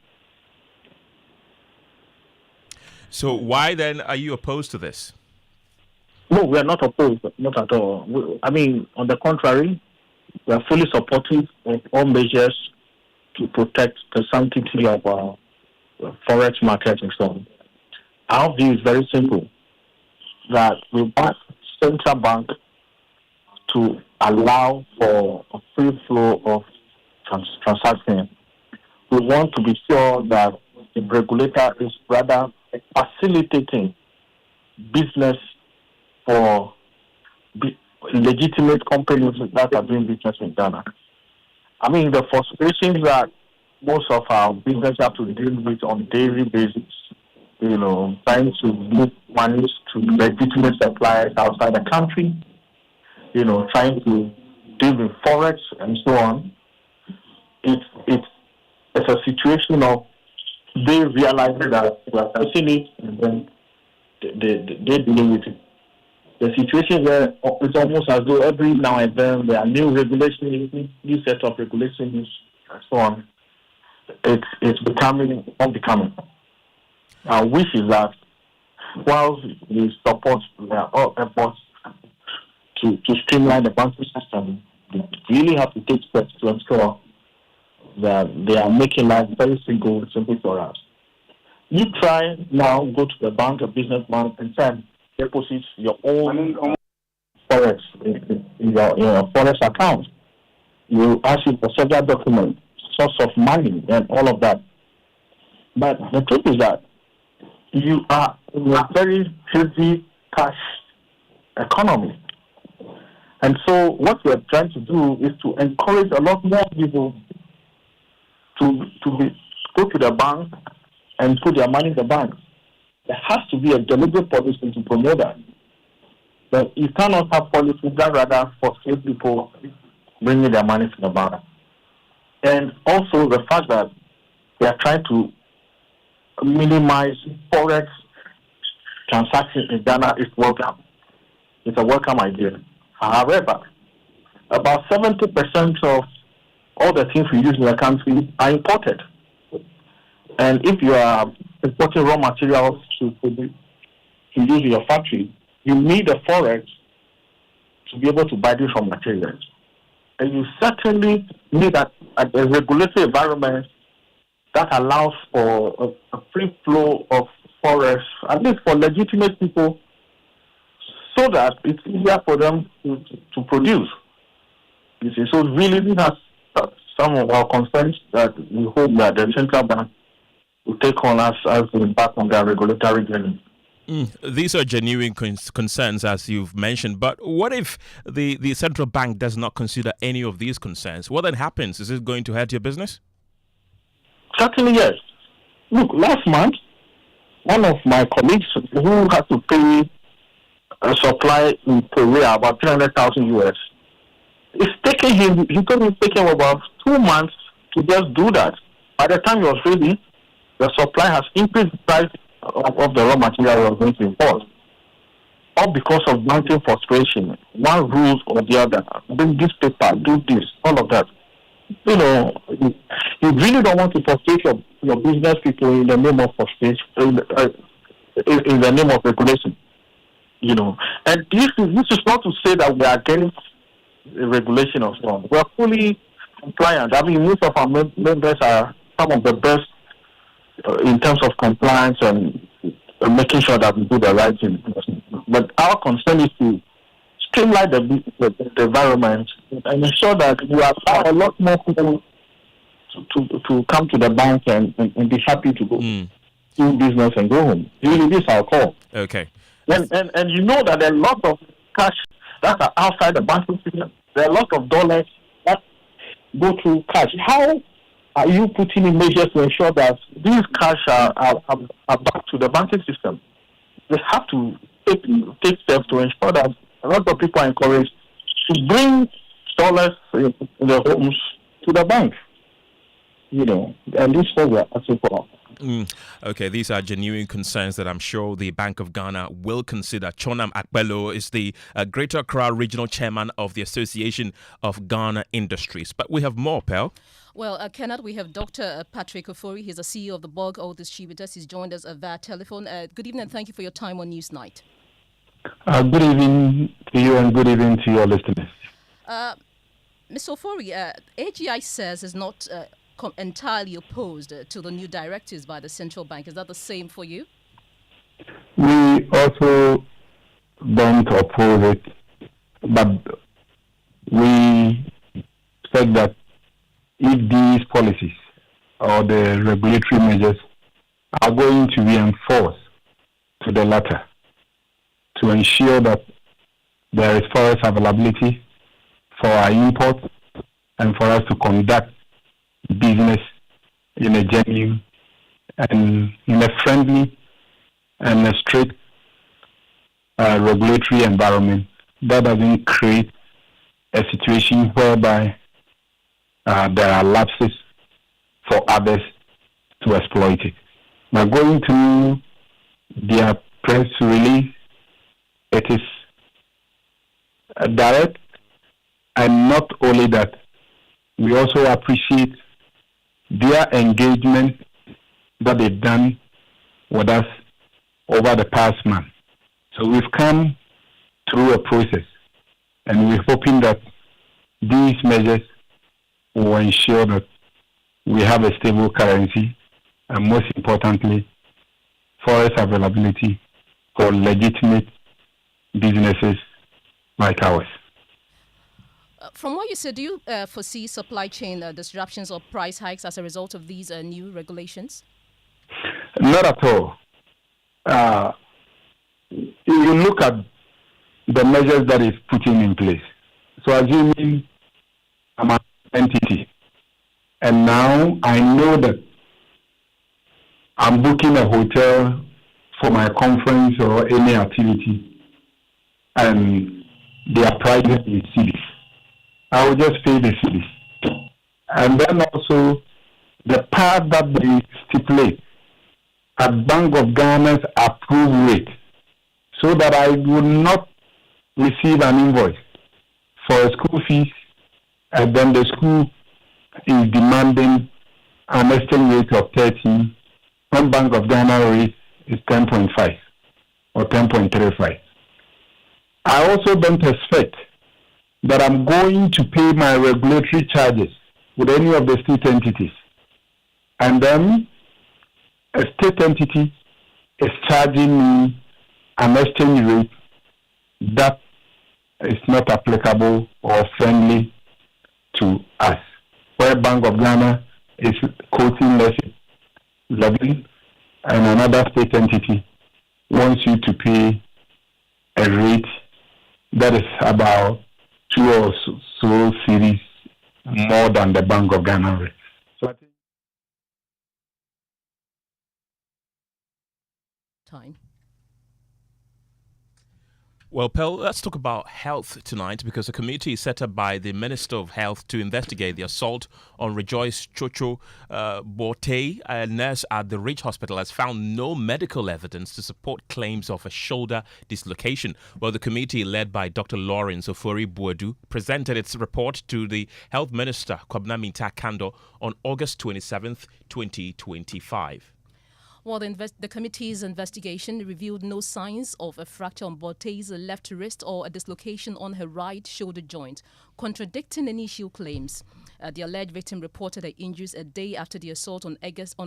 Speaker 7: So why then are you opposed to this?
Speaker 22: No, we are not opposed, not at all. On the contrary, we are fully supportive of all measures to protect the sanctity of our forex market and so on. Our view is very simple, that we want central bank to allow for a free flow of transactions. We want to be sure that the regulator is rather facilitating business for legitimate companies that are doing business in Ghana. The frustrations that most of our business have to deal with on a daily basis, trying to move money to legitimate suppliers outside the country, trying to deal with forex and so on. It's a situation of they realize that we are facing it and then they deal with it. The situation where it's almost as though every now and then there are new regulations, new set of regulations and so on. It's becoming unbecoming. Our wish is that while we support their efforts to streamline the banking system, they really have to take steps to ensure that they are making life very simple for us. You try now, go to the bank, a business bank, and then deposit your own forex in your forex account. You ask you for several documents, source of money, and all of that. But the truth is that you are in a very heavy cash economy. And so what we are trying to do is to encourage a lot more people to go to the bank and put their money in the bank. There has to be a deliberate policy to promote that. But you cannot have policies that rather frustrate people bringing their money to the bank. And also the fact that they are trying to minimize forex transactions in Ghana is welcome. It's a welcome idea. However, about 70% of all the things we use in the country are imported. And if you are importing raw materials to use in your factory, you need a forex to be able to buy these raw materials. And you certainly need a regulatory environment that allows for a free flow of forex, at least for legitimate people, so that it's easier for them to produce. You see, so really these are some of our concerns that we hope that the central bank will take on as we embark on their regulatory journey.
Speaker 7: These are genuine concerns, as you've mentioned. But what if the central bank does not consider any of these concerns? What then happens? Is it going to hurt your business?
Speaker 22: Certainly, yes. Look, last month, one of my colleagues who had to pay a supply in Korea about $300,000 US, he told me it's taking him about 2 months to just do that. By the time it was ready, the supply has increased the price of the raw material we are going to import. All because of banking frustration, one rule or the other. Do this paper, do this, all of that. You know, you really don't want to frustrate your business people in the name of frustration, in the name of regulation. You know, and this is not to say that we are against regulation or so on. We are fully compliant. I mean, most of our members are some of the best in terms of compliance and making sure that we do the right thing. But our concern is to streamline the environment and ensure that we allow a lot more people to come to the bank and be happy to go do business and go home. Really, this is our call.
Speaker 7: Okay.
Speaker 22: And you know that there are a lot of cash that are outside the banking system. There are a lot of dollars that go through cash. How are you putting in measures to ensure that these cash are back to the banking system? They have to take steps to ensure that a lot of people are encouraged to bring dollars in their homes to the bank. You know, and this is what we are asking for.
Speaker 7: Okay, these are genuine concerns that I'm sure the Bank of Ghana will consider. Chonam Akpelo is the Greater Accra Regional Chairman of the Association of Ghana Industries. But we have more, Pel.
Speaker 6: Well, Kenneth, we have Dr. Patrick Ofori. He's the CEO of the Borg Oil Distributors. He's joined us via telephone. Good evening and thank you for your time on Newsnight.
Speaker 2: Good evening to you and good evening to your listeners.
Speaker 6: Ms. Ofori, AGI says is not entirely opposed to the new directives by the central bank. Is that the same for you?
Speaker 2: We also don't oppose it, but we said that if these policies or the regulatory measures are going to be enforced to the latter to ensure that there is forest availability for our imports and for us to conduct business in a genuine and in a friendly and a strict regulatory environment that doesn't create a situation whereby there are lapses for others to exploit it. Now, going to their press release, it is direct, and not only that, we also appreciate their engagement that they've done with us over the past month. So we've come through a process, and we're hoping that these measures will ensure that we have a stable currency, and most importantly, forest availability for legitimate businesses like ours.
Speaker 6: From what you said, do you foresee supply chain disruptions or price hikes as a result of these new regulations?
Speaker 2: Not at all. You look at the measures that is putting in place. So assuming I'm an entity, and now I know that I'm booking a hotel for my conference or any activity, and their prices is cities. I will just pay the cities. And then also the part that they stipulate at Bank of Ghana's approved rate, so that I will not receive an invoice for a school fees, and then the school is demanding an exchange rate of 13, when Bank of Ghana rate is 10.5 or 10.35. I also don't expect that I'm going to pay my regulatory charges with any of the state entities. And then a state entity is charging me an exchange rate that is not applicable or friendly to us. Where Bank of Ghana is quoting less 11, and another state entity wants you to pay a rate that is about 2 or so series more than the Bank of Ghana rate. So I think
Speaker 6: time.
Speaker 7: Well, Pearl, let's talk about health tonight because a committee set up by the Minister of Health to investigate the assault on Rejoice Chocho Bote, a nurse at the Ridge Hospital, has found no medical evidence to support claims of a shoulder dislocation. Well, the committee, led by Dr. Lawrence Ofori Buadu, presented its report to the Health Minister, Kwabena Minta Kando, on August 27th, 2025.
Speaker 6: Well, the committee's investigation revealed no signs of a fracture on Bote's left wrist or a dislocation on her right shoulder joint, contradicting initial claims. The alleged victim reported her injuries a day after the assault on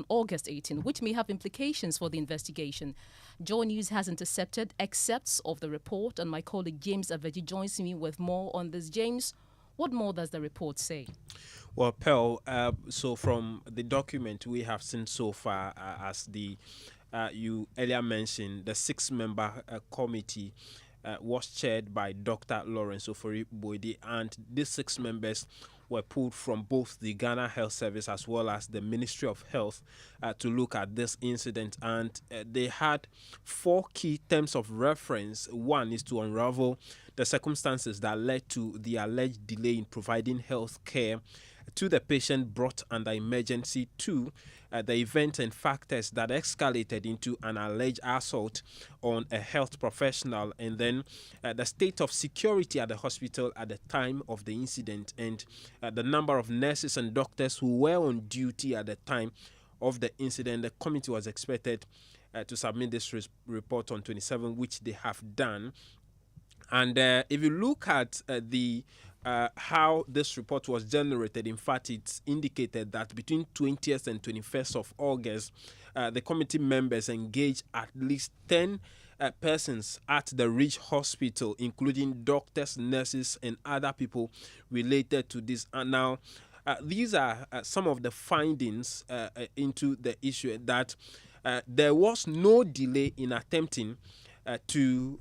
Speaker 6: August 18, which may have implications for the investigation. Joy News has intercepted excerpts of the report, and my colleague James Aveji joins me with more on this. James, what more does the report say?
Speaker 3: Well, Pearl, so from the document we have seen so far, as you earlier mentioned, the 6-member committee was chaired by Dr. Lawrence Ofori Buadu, and these 6 members were pulled from both the Ghana Health Service as well as the Ministry of Health to look at this incident. And they had 4 key terms of reference. One is to unravel the circumstances that led to the alleged delay in providing health care to the patient brought under emergency. 2, the event and factors that escalated into an alleged assault on a health professional, and then the state of security at the hospital at the time of the incident, and the number of nurses and doctors who were on duty at the time of the incident. The committee was expected to submit this report on 27, which they have done. And if you look at how this report was generated, in fact, it's indicated that between 20th and 21st of August, the committee members engaged at least 10 persons at the Ridge Hospital, including doctors, nurses, and other people related to this. And now, these are some of the findings into the issue, that there was no delay in attending to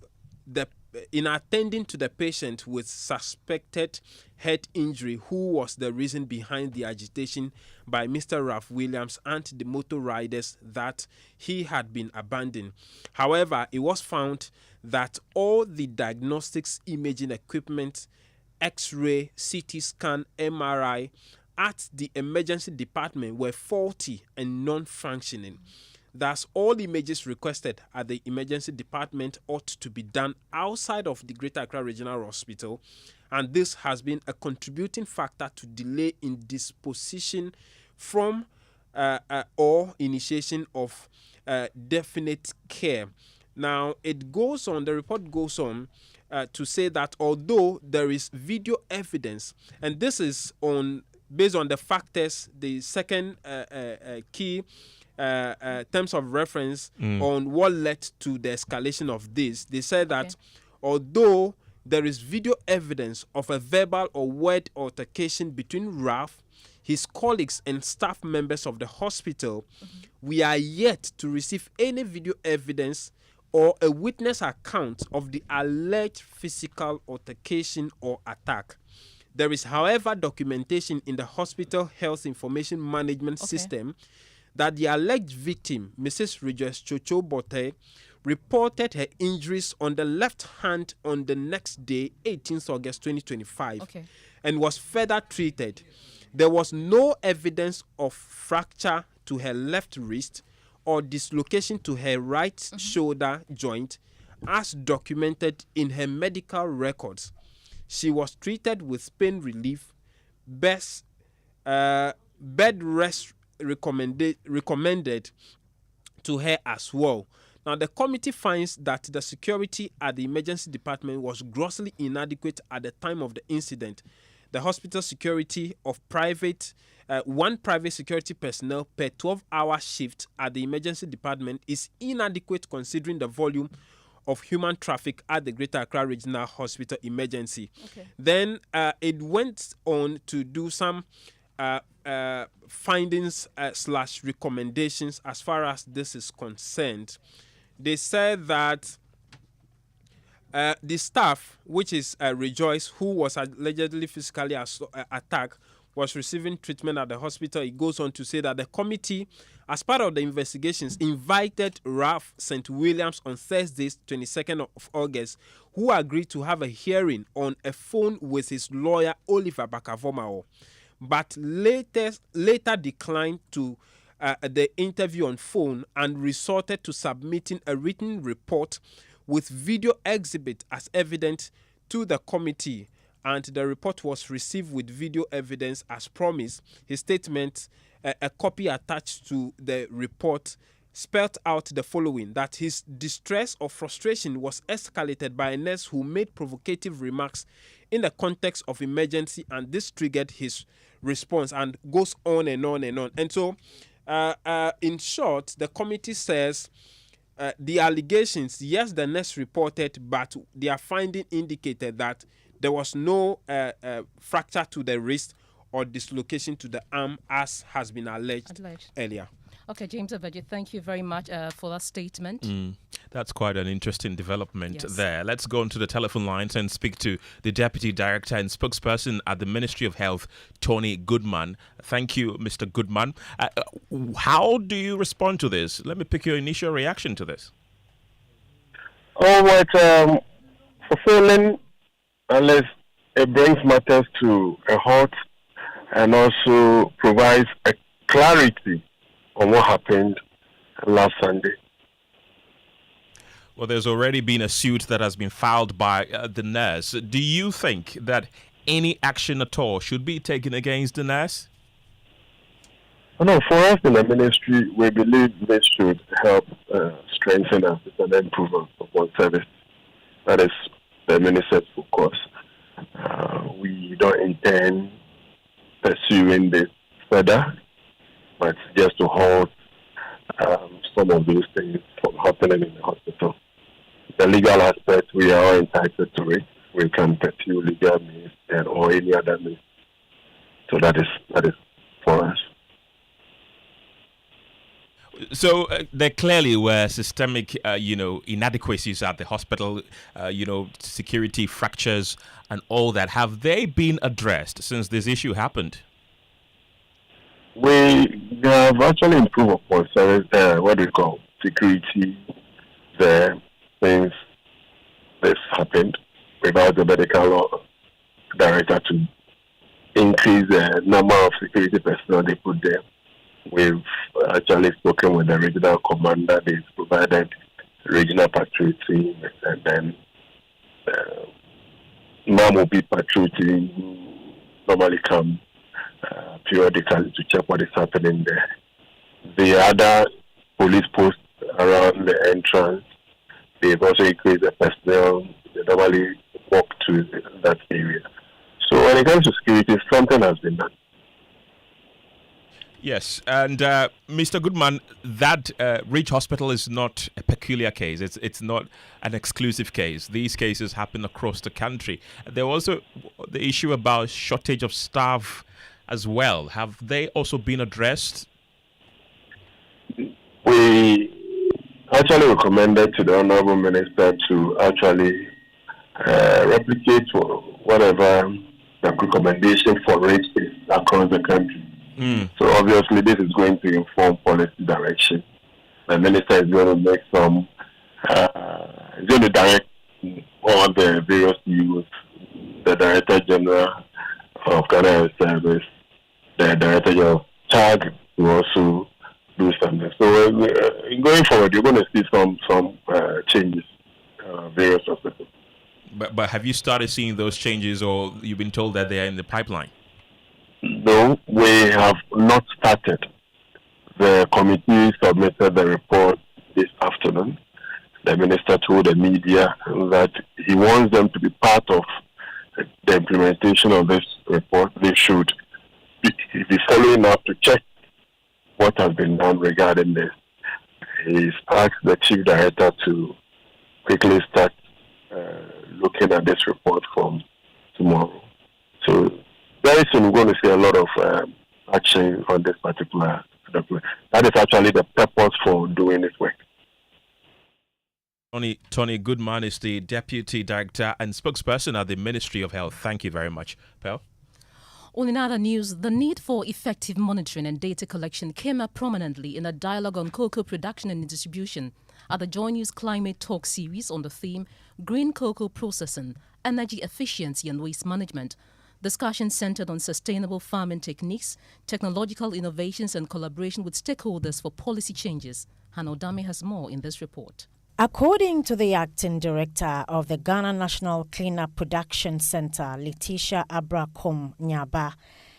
Speaker 3: the patient with suspected head injury, who was the reason behind the agitation by Mr. Ralph Williams and the motor riders that he had been abandoned. However, it was found that all the diagnostics imaging equipment, X-ray, CT scan, MRI at the emergency department were faulty and non-functioning. Thus, all images requested at the emergency department ought to be done outside of the Greater Accra Regional Hospital, and this has been a contributing factor to delay in disposition from or initiation of definite care. Now, the report goes on to say that although there is video evidence, and this is based on the factors, the second key terms of reference on what led to the escalation of this. They said that although there is video evidence of a verbal or word altercation between Ralph, his colleagues, and staff members of the hospital, we are yet to receive any video evidence or a witness account of the alleged physical altercation or attack. There is, however, documentation in the hospital health information management system that the alleged victim, Mrs. Rejoice Chocho Bote, reported her injuries on the left hand on the next day, 18th August 2025, and was further treated. There was no evidence of fracture to her left wrist or dislocation to her right shoulder joint, as documented in her medical records. She was treated with pain relief, bed rest recommended to her as well. Now, the committee finds that the security at the emergency department was grossly inadequate at the time of the incident. The hospital security of one private security personnel per 12-hour shift at the emergency department is inadequate considering the volume of human traffic at the Greater Accra Regional Hospital emergency. Then it went on to do some findings / recommendations as far as this is concerned. They said that the staff, which is Rejoice, who was allegedly physically attacked, was receiving treatment at the hospital. He goes on to say that the committee, as part of the investigations, invited Ralph St. Williams on Thursday, 22nd of August, who agreed to have a hearing on a phone with his lawyer, Oliver Bakavomao, but later declined to the interview on phone and resorted to submitting a written report with video exhibit as evidence to the committee, and the report was received with video evidence as promised. His statement, a copy attached to the report, spelled out the following: that his distress or frustration was escalated by a nurse who made provocative remarks in the context of emergency, and this triggered his response, and goes on and on and on. And so, in short, the committee says the allegations, yes, the nurse reported, but their finding indicated that there was no fracture to the wrist or dislocation to the arm, as has been alleged earlier.
Speaker 6: Okay, James Abaji, thank you very much for that statement.
Speaker 7: That's quite an interesting development there. Let's go on to the telephone lines and speak to the Deputy Director and Spokesperson at the Ministry of Health, Tony Goodman. Thank you, Mr. Goodman. How do you respond to this? Let me pick your initial reaction to this.
Speaker 2: Fulfilling, unless it brings matters to a halt and also provides a clarity on what happened last Sunday.
Speaker 7: Well, there's already been a suit that has been filed by the nurse. Do you think that any action at all should be taken against the nurse?
Speaker 2: No, for us in the ministry, we believe this should help strengthen us and improve upon service. That is the minister's focus. We don't intend pursuing this further, but just to halt some of those things from happening in the hospital. The legal aspect, we are all entitled to it. We can pursue legal means or any other means. So that is for us.
Speaker 7: So there clearly were systemic, inadequacies at the hospital, security fractures and all that. Have they been addressed since this issue happened?
Speaker 2: We have actually improved upon what we call security there since this happened. We've asked the medical director to increase the number of security personnel they put there. We've actually spoken with the regional commander. They've provided regional patrol team, and then MAMOB patrol team who normally come periodically to check what is happening there. The other police posts around the entrance, they've also increased the personnel. They normally walk to that area. So when it comes to security, something has been done.
Speaker 7: Yes, and Mr. Goodman, that Ridge Hospital is not a peculiar case. It's not an exclusive case. These cases happen across the country. There was also the issue about shortage of staff as well. Have they also been addressed?
Speaker 2: We actually recommended to the Honorable Minister to actually replicate whatever the recommendation for Ridge is across the country. So obviously this is going to inform policy direction. The minister is going to make some, is going to direct all the various youth, the Director General of Ghana Health Service, the Director General of CHAG to also do something. So going forward, you're going to see some changes, various hospitals.
Speaker 7: But have you started seeing those changes, or you've been told that they are in the pipeline?
Speaker 2: No, we have not started. The committee submitted the report this afternoon. The minister told the media that he wants them to be part of the implementation of this report. They should be following up to check what has been done regarding this. He's asked the chief director to quickly start looking at this report from tomorrow. So very soon we're going to see a lot of action on this particular document. That is actually the purpose for doing this work.
Speaker 7: Tony Goodman is the Deputy Director and Spokesperson at the Ministry of Health. Thank you very much, Pearl.
Speaker 6: Well, in other news, the need for effective monitoring and data collection came up prominently in a dialogue on cocoa production and distribution at the Joy News Climate Talk series on the theme Green Cocoa Processing, Energy Efficiency and Waste Management. Discussion centered on sustainable farming techniques, technological innovations and collaboration with stakeholders for policy changes. Hannah Odame has more in this report.
Speaker 4: According to the acting director of the Ghana National Cleanup Production Center, Letitia Abrakom Nyaba,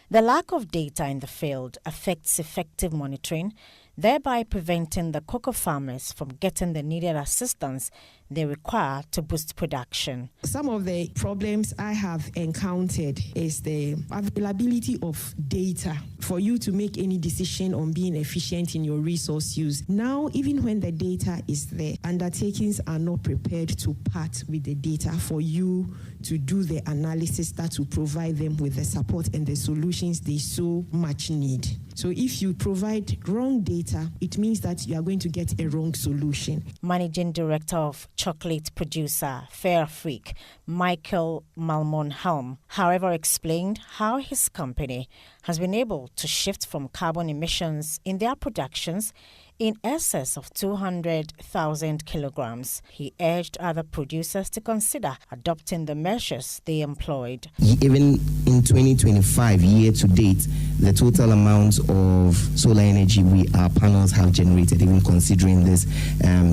Speaker 4: the lack of data in the field affects effective monitoring, thereby preventing the cocoa farmers from getting the needed assistance they require to boost production.
Speaker 5: Some of the problems I have encountered is the availability of data for you to make any decision on being efficient in your resource use. Now, even when the data is there, undertakings are not prepared to part with the data for you to do the analysis that will provide them with the support and the solutions they so much need. So if you provide wrong data, it means that you are going to get a wrong solution.
Speaker 4: Managing Director of chocolate producer Fair Freak, Michael Malmonhelm, however, explained how his company has been able to shift from carbon emissions in their productions in excess of 200,000 kilograms. He urged other producers to consider adopting the measures they employed.
Speaker 23: Even in 2025, year to date, the total amount of solar energy our panels have generated, even considering this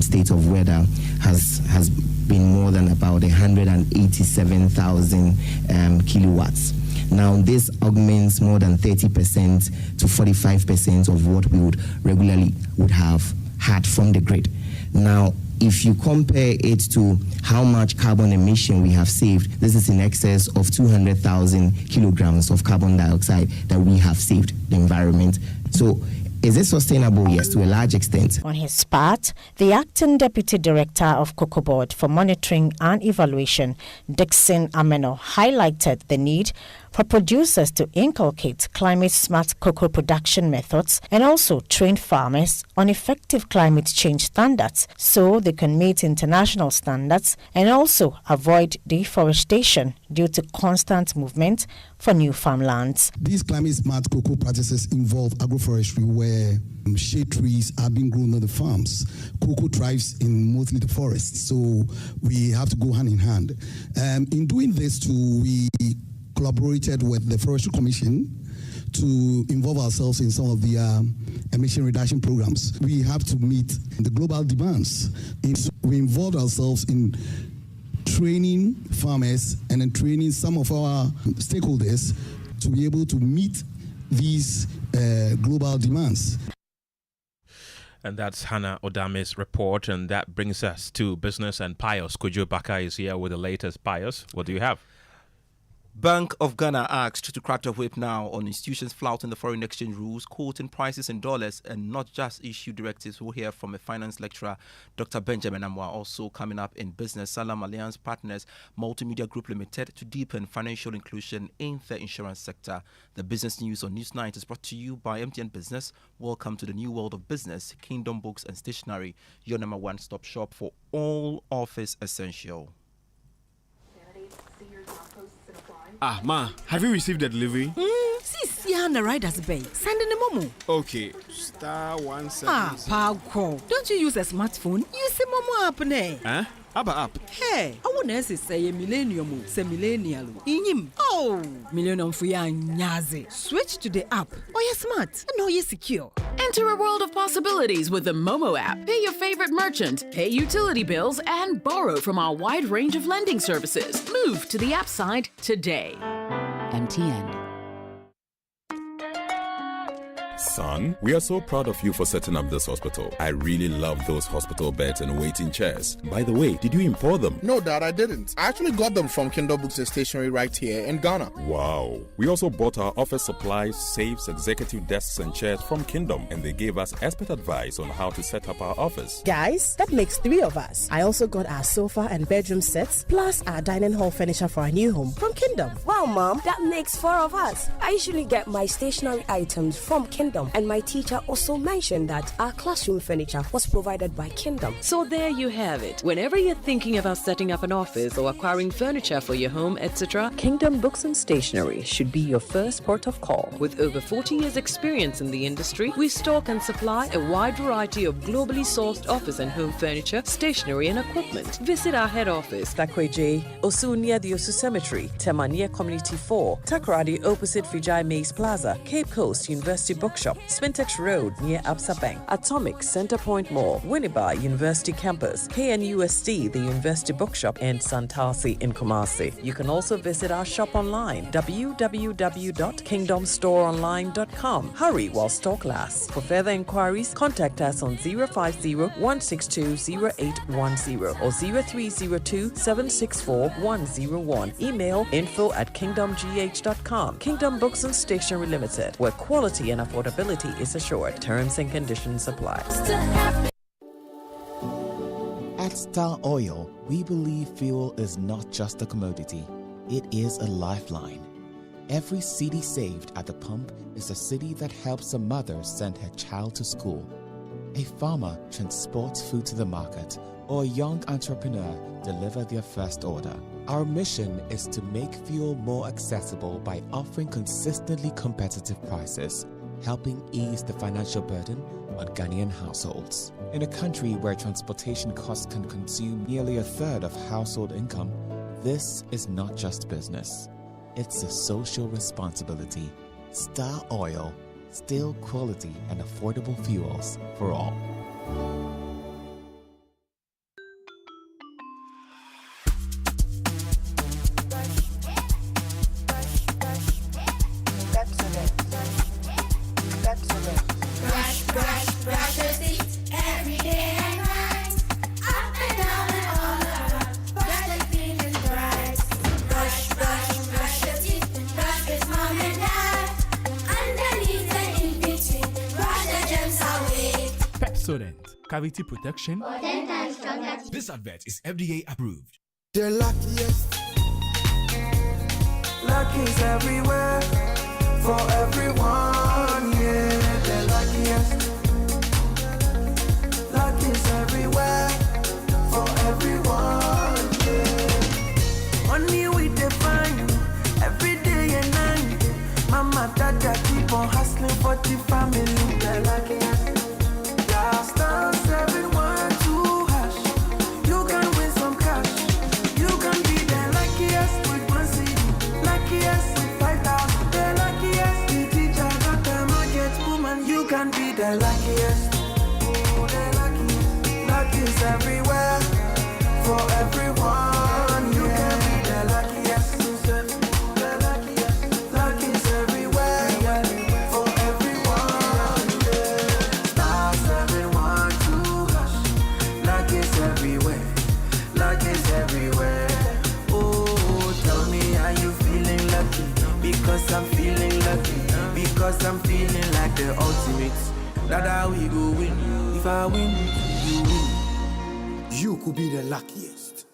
Speaker 23: state of weather, has been more than about 187,000 kilowatts. Now, this augments more than 30% to 45% of what we would regularly have had from the grid. Now, if you compare it to how much carbon emission we have saved, this is in excess of 200,000 kilograms of carbon dioxide that we have saved the environment. So, is it sustainable? Yes, to a large extent.
Speaker 4: On his part, the acting deputy director of Cocoa Board for Monitoring and Evaluation, Dixon Ameno, highlighted the need for producers to inculcate climate-smart cocoa production methods and also train farmers on effective climate change standards so they can meet international standards and also avoid deforestation due to constant movement for new farmlands.
Speaker 24: These climate-smart cocoa practices involve agroforestry where shade trees are being grown on the farms. Cocoa thrives in mostly the forests, so we have to go hand in hand. In doing this, we collaborated with the Forestry Commission to involve ourselves in some of the emission reduction programs. We have to meet the global demands. We involved ourselves in training farmers and then training some of our stakeholders to be able to meet these global demands.
Speaker 7: And that's Hannah Odame's report, and that brings us to business and Pius. Kojo Baka is here with the latest. Pius, what do you have?
Speaker 9: Bank of Ghana asked to crack the whip now on institutions flouting the foreign exchange rules, quoting prices in dollars and not just issue directives. We'll hear from a finance lecturer, Dr. Benjamin Amwa. Also coming up in business, Salam Alliance Partners Multimedia Group Limited to deepen financial inclusion in the insurance sector. The business news on Newsnight is brought to you by MTN Business. Welcome to the new world of business. Kingdom Books and Stationery, your number one-stop shop for all office essential.
Speaker 25: Ma, have you received the delivery?
Speaker 15: Sis, the rider's bay. Send in the momo.
Speaker 25: Okay, *176.
Speaker 15: Paco, don't you use a smartphone? Use a momo app, ne?
Speaker 25: Huh? App.
Speaker 15: Hey, I want to say a millennium, say millennial. Inim. Oh, millennium for nyaze. Switch to the app. Oh, you're smart. And oh, you're secure.
Speaker 26: Enter a world of possibilities with the Momo app. Pay your favorite merchant, pay utility bills, and borrow from our wide range of lending services. Move to the app side today. MTN.
Speaker 27: Son, we are so proud of you for setting up this hospital. I really love those hospital beds and waiting chairs. By the way, did you import them?
Speaker 28: No, Dad, I didn't. I actually got them from Kingdom Books and Stationery right here in Ghana.
Speaker 27: Wow. We also bought our office supplies, safes, executive desks and chairs from Kingdom, and they gave us expert advice on how to set up our office.
Speaker 29: Guys, that makes 3 of us. I also got our sofa and bedroom sets, plus our dining hall furniture for our new home from Kingdom.
Speaker 30: Wow, Mom, that makes 4 of us. I usually get my stationery items from Kingdom.
Speaker 1: Kingdom. And my teacher also mentioned that our classroom furniture was provided by Kingdom.
Speaker 10: So there you have it. Whenever you're thinking about setting up an office or acquiring furniture for your home, etc., Kingdom Books and Stationery should be your first port of call. With over 40 years experience in the industry, we stock and supply a wide variety of globally sourced office and home furniture, stationery and equipment. Visit our head office, Akwatia, Osu near the Osu Cemetery, Tema near Community 4, Takoradi opposite Vijay Mays Plaza, Cape Coast University Bookshop, Spintex Road near Absa Bank, Atomic Center Point Mall, Winneba University Campus, KNUST, the University Bookshop, and Santasi in Kumasi. You can also visit our shop online, www.kingdomstoreonline.com. Hurry while stock lasts. For further inquiries, contact us on 050-162-0810 or 0302-764-101. Email info@kingdomgh.com. Kingdom Books and Stationery Limited, where quality and affordability is assured. Terms and conditions apply.
Speaker 11: At Star Oil, we believe fuel is not just a commodity, it is a lifeline. Every cedi saved at the pump is a cedi that helps a mother send her child to school. A farmer transports food to the market, or a young entrepreneur deliver their first order. Our mission is to make fuel more accessible by offering consistently competitive prices, helping ease the financial burden on Ghanaian households. In a country where transportation costs can consume nearly a third of household income, this is not just business. It's a social responsibility. Star Oil, still quality and affordable fuels for all.
Speaker 12: Cavity protection.
Speaker 13: This advert is FDA approved.
Speaker 14: The luckiest. Luck is everywhere for everyone. Yeah, the luckiest. Luck is everywhere for everyone. Yeah. Money we define every day and night. Mama, dada keep on hustling for the family. The luckiest. Star 712 hash. You can win some cash. You can be the luckiest with 1 CD, luckiest with 5,000. The luckiest, the teacher got the market woman. You can be the luckiest. Oh, the luckiest. Luck is everywhere for everyone. You can be the luckiest. The luckiest. Luck is everywhere for everyone. Star 712 hash. Luck is everywhere. Luck is everywhere. Oh, tell me, are you feeling lucky? Because I'm feeling lucky. Because I'm feeling like the ultimate. That's how we go win. If I win, you win. You could be the luckiest.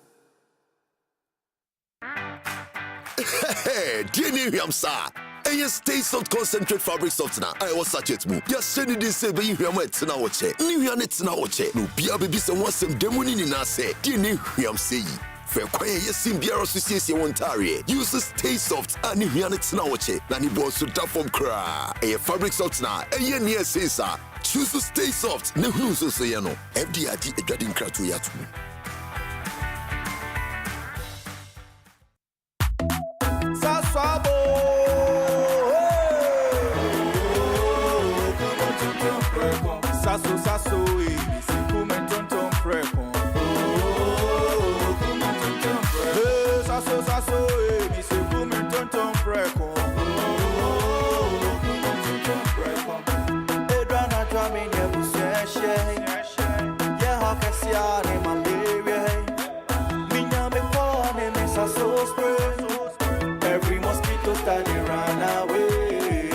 Speaker 16: Hey, do you know sir? And you stay soft concentrate fabric softener. I was such it move. Just send this say be you am na woche. Ni hu na tina woche. No bia baby some was some demoni ni na say. Do you know am say? Fair quiet yesim biara so siesie wontare. Use stay soft and ni hu na tina woche. Na ni boss so da from cra. A fabric softener. And ye near say sir. Choose to stay soft. Ne hu so say no. FDID edwadin kra to yatu.
Speaker 14: Sasso, si come tonton preko. Sasso, si come tonton preko. Edwana dwami ne buseshe. Ye hokesia ne malaria. Minya me pone me sasso spray. Every mosquito study run away.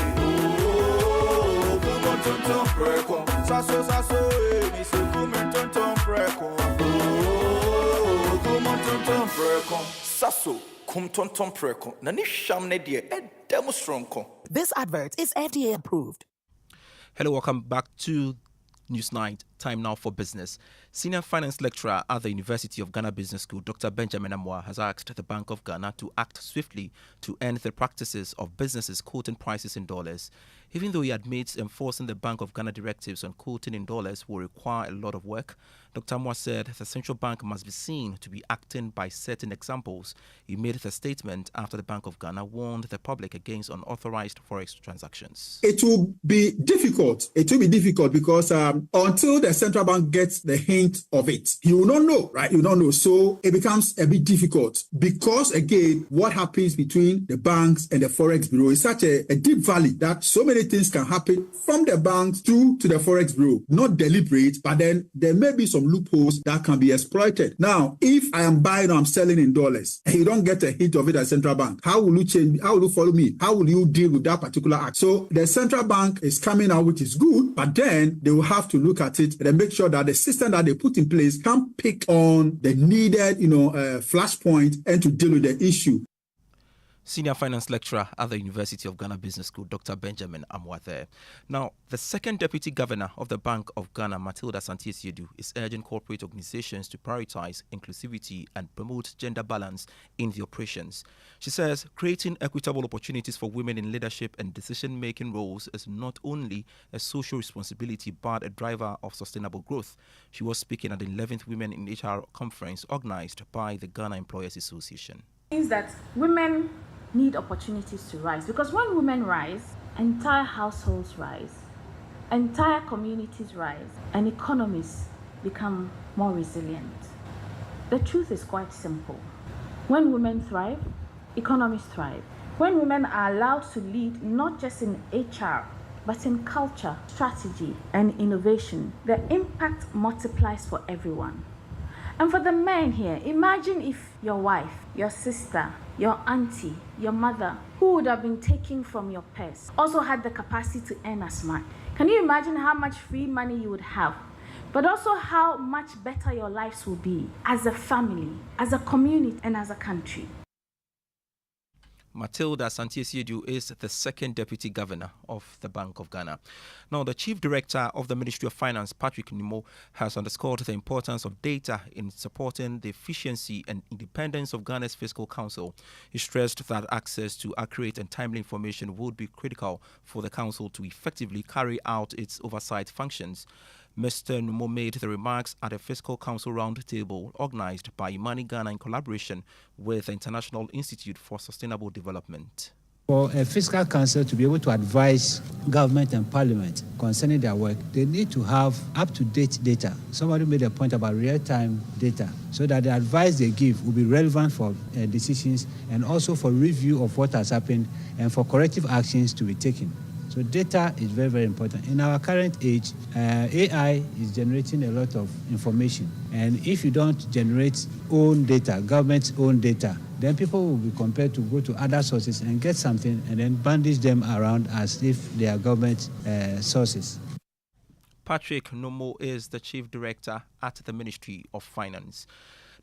Speaker 14: Come on tonton preko. Sasso, mi se come tonton preko. Come on tonton preko. Sasso, come tonton preko. Na ni sham ne die e demo stronko.
Speaker 17: This advert is FDA approved.
Speaker 9: Hello, welcome back to Newsnight. Time now for business. Senior finance lecturer at the University of Ghana Business School, Dr. Benjamin Amwa, has asked the Bank of Ghana to act swiftly to end the practices of businesses quoting prices in dollars. Even though he admits enforcing the Bank of Ghana directives on quoting in dollars will require a lot of work, Dr. Amwa said the central bank must be seen to be acting by certain examples. He made the statement after the Bank of Ghana warned the public against unauthorized forex transactions.
Speaker 2: It will be difficult. It will be difficult because until the central bank gets the hint of it, you will not know, right? You don't know. So it becomes a bit difficult because, again, what happens between the banks and the forex bureau is such a deep valley that so many things can happen from the banks through to the forex bureau. Not deliberate, but then there may be some loopholes that can be exploited. Now, if I am buying or I'm selling in dollars and you don't get a hint of it at central bank, how will you change? How will you follow me? How will you deal with that particular act? So the central bank is coming out, which is good, but then they will have to look at it and make sure that the system that they put in place can pick on the needed, flashpoint and to deal with the issue.
Speaker 9: Senior finance lecturer at the University of Ghana Business School, Dr. Benjamin Amwa there. Now, the second deputy governor of the Bank of Ghana, Matilda Santiesiedu, is urging corporate organizations to prioritize inclusivity and promote gender balance in the operations. She says creating equitable opportunities for women in leadership and decision-making roles is not only a social responsibility but a driver of sustainable growth. She was speaking at the 11th Women in HR conference organized by the Ghana Employers Association.
Speaker 3: Means that women need opportunities to rise, because when women rise, entire households rise, entire communities rise, and economies become more resilient. The truth is quite simple. When women thrive, economies thrive. When women are allowed to lead not just in HR, but in culture, strategy, and innovation, the impact multiplies for everyone. And for the men here, imagine if your wife, your sister, your auntie, your mother, who would have been taken from your purse, also had the capacity to earn as much. Can you imagine how much free money you would have? But also how much better your lives will be as a family, as a community, and as a country.
Speaker 9: Matilda Santiesiedu is the second deputy governor of the Bank of Ghana. Now, the chief director of the Ministry of Finance, Patrick Numo, has underscored the importance of data in supporting the efficiency and independence of Ghana's fiscal council. He stressed that access to accurate and timely information would be critical for the council to effectively carry out its oversight functions. Mr. Numo made the remarks at a Fiscal Council Roundtable organized by Imani Ghana in collaboration with the International Institute for Sustainable Development.
Speaker 8: For a fiscal council to be able to advise government and parliament concerning their work, they need to have up-to-date data. Somebody made a point about real-time data, so that the advice they give will be relevant for decisions and also for review of what has happened and for corrective actions to be taken. So data is very, very important. In our current age, AI is generating a lot of information. And if you don't generate own data, government's own data, then people will be compelled to go to other sources and get something and then bandage them around as if they are government sources.
Speaker 9: Patrick Nomo is the chief director at the Ministry of Finance.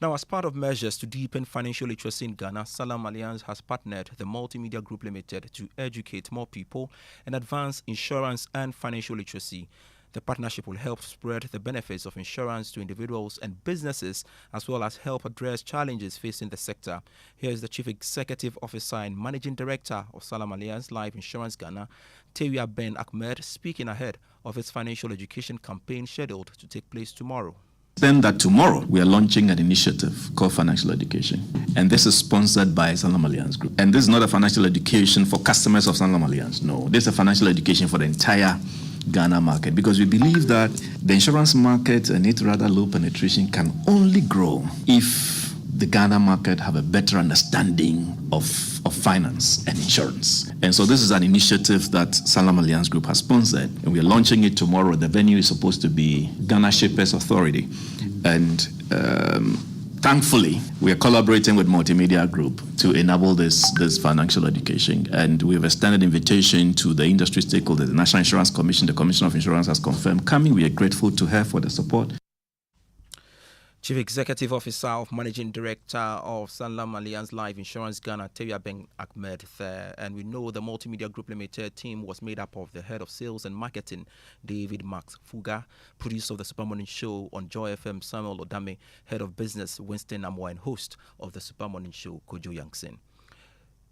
Speaker 9: Now, as part of measures to deepen financial literacy in Ghana, Salam Alliance has partnered the Multimedia Group Limited to educate more people and advance insurance and financial literacy. The partnership will help spread the benefits of insurance to individuals and businesses, as well as help address challenges facing the sector. Here is the Chief Executive Officer and Managing Director of Salam Alliance Life Insurance Ghana, Teria Ben Ahmed, speaking ahead of its financial education campaign scheduled to take place tomorrow.
Speaker 17: Then that tomorrow we are launching an initiative called Financial Education, and this is sponsored by Salam Alliance Group. And this is not a financial education for customers of Salam Alliance. No, this is a financial education for the entire Ghana market, because we believe that the insurance market and its rather low penetration can only grow if the Ghana market have a better understanding of finance and insurance. And so this is an initiative that Salam Alliance Group has sponsored, and we are launching it tomorrow. The venue is supposed to be Ghana Shippers Authority. And thankfully, we are collaborating with Multimedia Group to enable this financial education. And we have extended invitation to the industry stakeholders. The National Insurance Commission, the Commission of Insurance has confirmed coming. We are grateful to her for the support.
Speaker 9: Chief Executive Officer of Managing Director of Sanlam Alliance Life Insurance Ghana, Teria Ben Ahmed, and we know the Multimedia Group Limited team was made up of the Head of Sales and Marketing, David Max Fuga, producer of the Super Morning Show on Joy FM, Samuel Odame, Head of Business, Winston Amwa, and host of the Super Morning Show, Kojo Yangsin.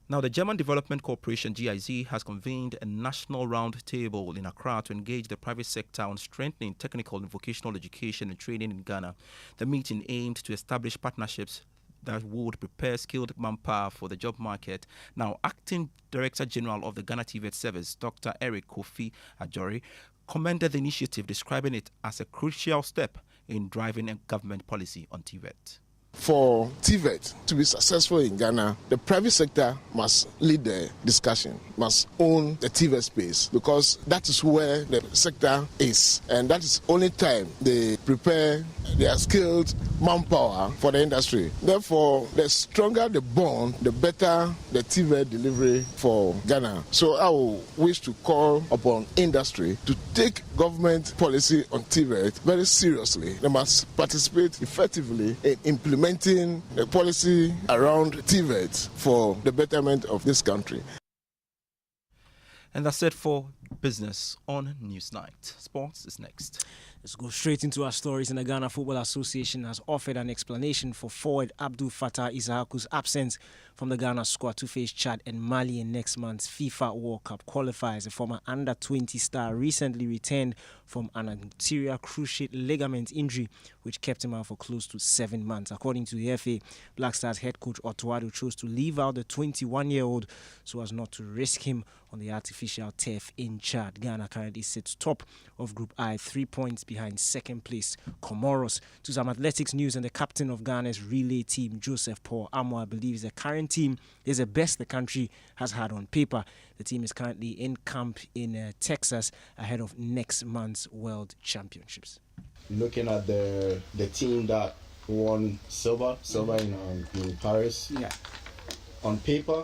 Speaker 9: Now, the German Development Corporation, GIZ, has convened a national roundtable in Accra to engage the private sector on strengthening technical and vocational education and training in Ghana. The meeting aimed to establish partnerships that would prepare skilled manpower for the job market. Now, Acting Director General of the Ghana TVET Service, Dr. Eric Kofi Ajori, commended the initiative, describing it as a crucial step in driving a government policy on TVET.
Speaker 28: For TVET to be successful in Ghana, the private sector must lead the discussion, must own the TVET space, because that is where the sector is, and that is only time they prepare their skilled manpower for the industry. Therefore, the stronger the bond, the better the TVET delivery for Ghana. So I will wish to call upon industry to take government policy on TVET very seriously. They must participate effectively in implementing the policy around TVET for the betterment of this country.
Speaker 9: And that's it for business on Newsnight. Sports is next.
Speaker 4: Let's go straight into our stories. And the Ghana Football Association has offered an explanation for forward Abdul Fattah Isahaku's absence from the Ghana squad to face Chad and Mali in next month's FIFA World Cup qualifiers. The former under-20 star recently returned from an anterior cruciate ligament injury, which kept him out for close to 7 months. According to the FA, Black Stars head coach Otuado chose to leave out the 21-year-old so as not to risk him on the artificial turf in Chad. Ghana currently sits top of Group I, 3 points behind second place Comoros. To some athletics news, and the captain of Ghana's relay team, Joseph Paul Amwa, believes the current team is the best the country has had on paper. The team is currently in camp in Texas ahead of next month's World Championships.
Speaker 5: Looking at the team that won silver in Paris, on paper,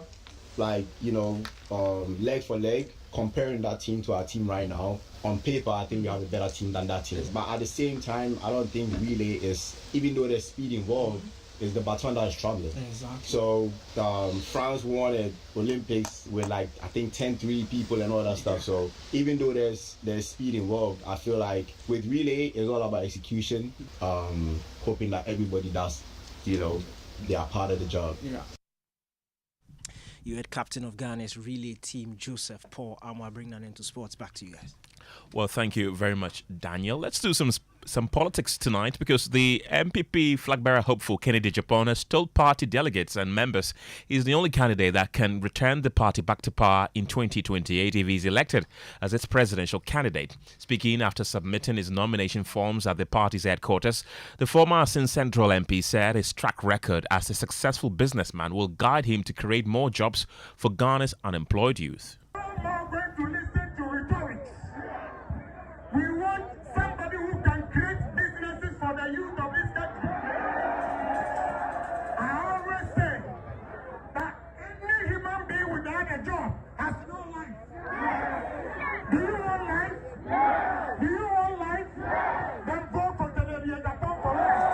Speaker 5: like, leg for leg, comparing that team to our team right now, on paper, I think we have a better team than that team. But at the same time, I don't think relay is, even though there's speed involved, is the baton that is traveling.
Speaker 4: Exactly.
Speaker 5: So France won at Olympics with I think 10-3 people and all that stuff. So even though there's speed involved, I feel like with relay, it's all about execution. Hoping that everybody does, they are part of the job.
Speaker 4: Yeah. You had captain of Ghana's relay team, Joseph Paul Amwa. Bring that into sports. Back to you guys.
Speaker 7: Well, thank you very much, Daniel. Let's do some politics tonight, because the MPP flag bearer hopeful Kenneth Japon has told party delegates and members he's the only candidate that can return the party back to power in 2028 if he's elected as its presidential candidate. Speaking after submitting his nomination forms at the party's headquarters, the former Asin Central MP said his track record as a successful businessman will guide him to create more jobs for Ghana's unemployed youth.
Speaker 6: We want somebody who can create businesses for the youth of this country. I always say that any human being without a job has no life. Do you want life? Do you want life? Then go for the Japan for life.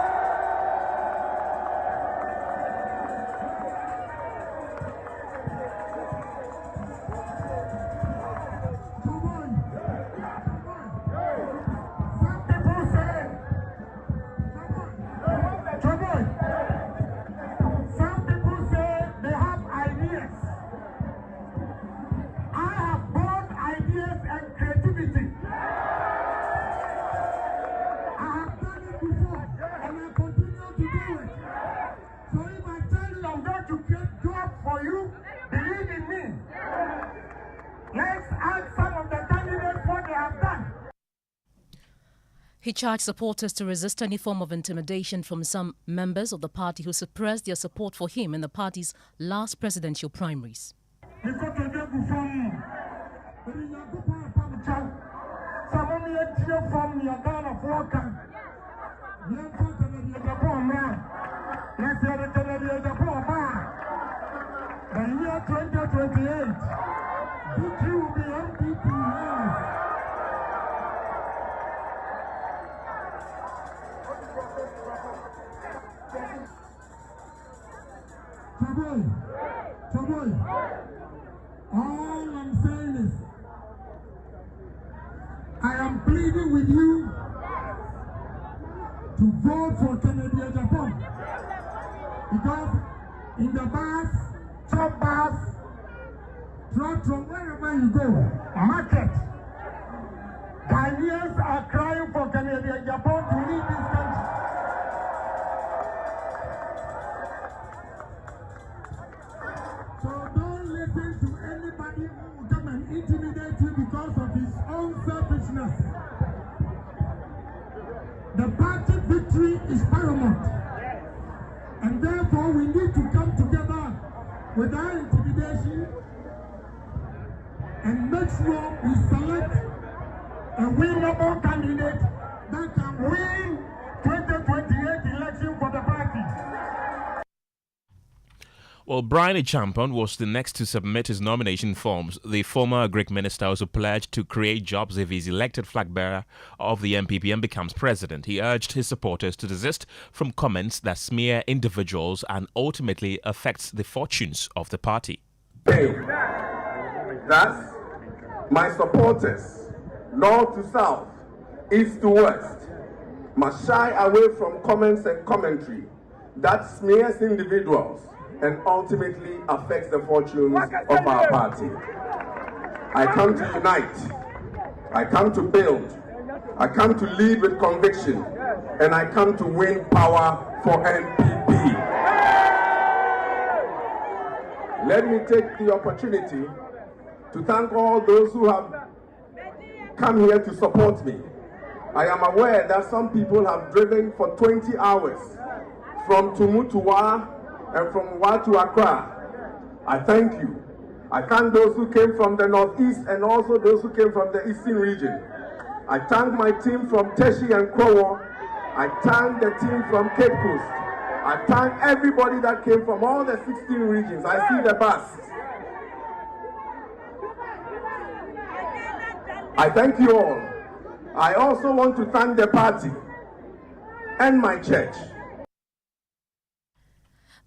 Speaker 18: He charged supporters to resist any form of intimidation from some members of the party who suppressed their support for him in the party's last presidential primaries.
Speaker 6: All I'm saying is, I am pleading with you to vote for Kenneth Japan. Because in the bus, top bus, truck from wherever you go, market, Ghanaians are crying for Kenneth Japan to lead this country. So don't listen to anybody who will come and intimidate you because of his own selfishness. The party victory is paramount. And therefore we need to come together without intimidation and make sure we select a winnable candidate that can win 2028 election for the party.
Speaker 7: Well, Brian Champon was the next to submit his nomination forms. The former Greek minister also pledged to create jobs if he's elected flag bearer of the MPP and becomes president. He urged his supporters to desist from comments that smear individuals and ultimately affects the fortunes of the party.
Speaker 15: Thus, my supporters, north to south, east to west, must shy away from comments and commentary that smears individuals and ultimately affects the fortunes of our party. I come to unite, I come to build, I come to lead with conviction, and I come to win power for NPP. Let me take the opportunity to thank all those who have come here to support me. I am aware that some people have driven for 20 hours from Tumu to Wa and from Wa to Accra. I thank you. I thank those who came from the northeast and also those who came from the eastern region. I thank my team from Teshi and Kojo. I thank the team from Cape Coast. I thank everybody that came from all the 16 regions. I see the bus. I thank you all. I also want to thank the party and my church.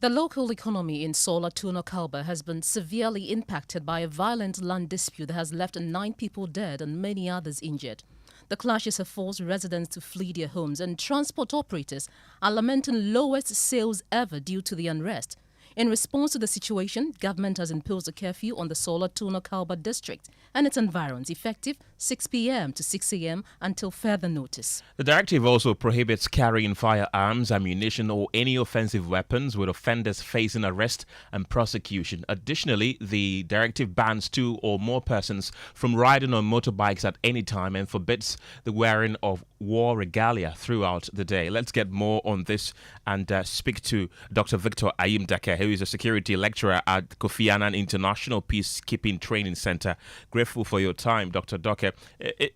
Speaker 18: The local economy in Sola Tuna Kalba has been severely impacted by a violent land dispute that has left 9 people dead and many others injured. The clashes have forced residents to flee their homes, and transport operators are lamenting lowest sales ever due to the unrest. In response to the situation, government has imposed a curfew on the Sola Tuna Kalba district and its environs, effective 6 p.m. to 6 a.m. until further notice.
Speaker 7: The directive also prohibits carrying firearms, ammunition, or any offensive weapons, with offenders facing arrest and prosecution. Additionally, the directive bans 2 or more persons from riding on motorbikes at any time and forbids the wearing of war regalia throughout the day. Let's get more on this and speak to Dr. Victor Ayim Dake, who is a security lecturer at Kofi Annan International Peacekeeping Training Center. Grateful for your time, Dr. Dake.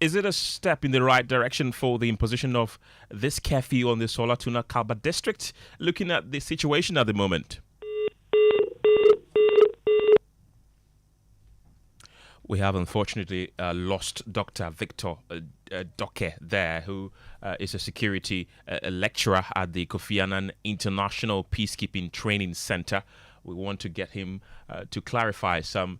Speaker 7: Is it a step in the right direction for the imposition of this curfew on the Sola Tuna Kalba district, looking at the situation at the moment? We have unfortunately lost Dr. Victor Dake there, who is a security lecturer at the Kofi Annan International Peacekeeping Training Center. We want to get him to clarify some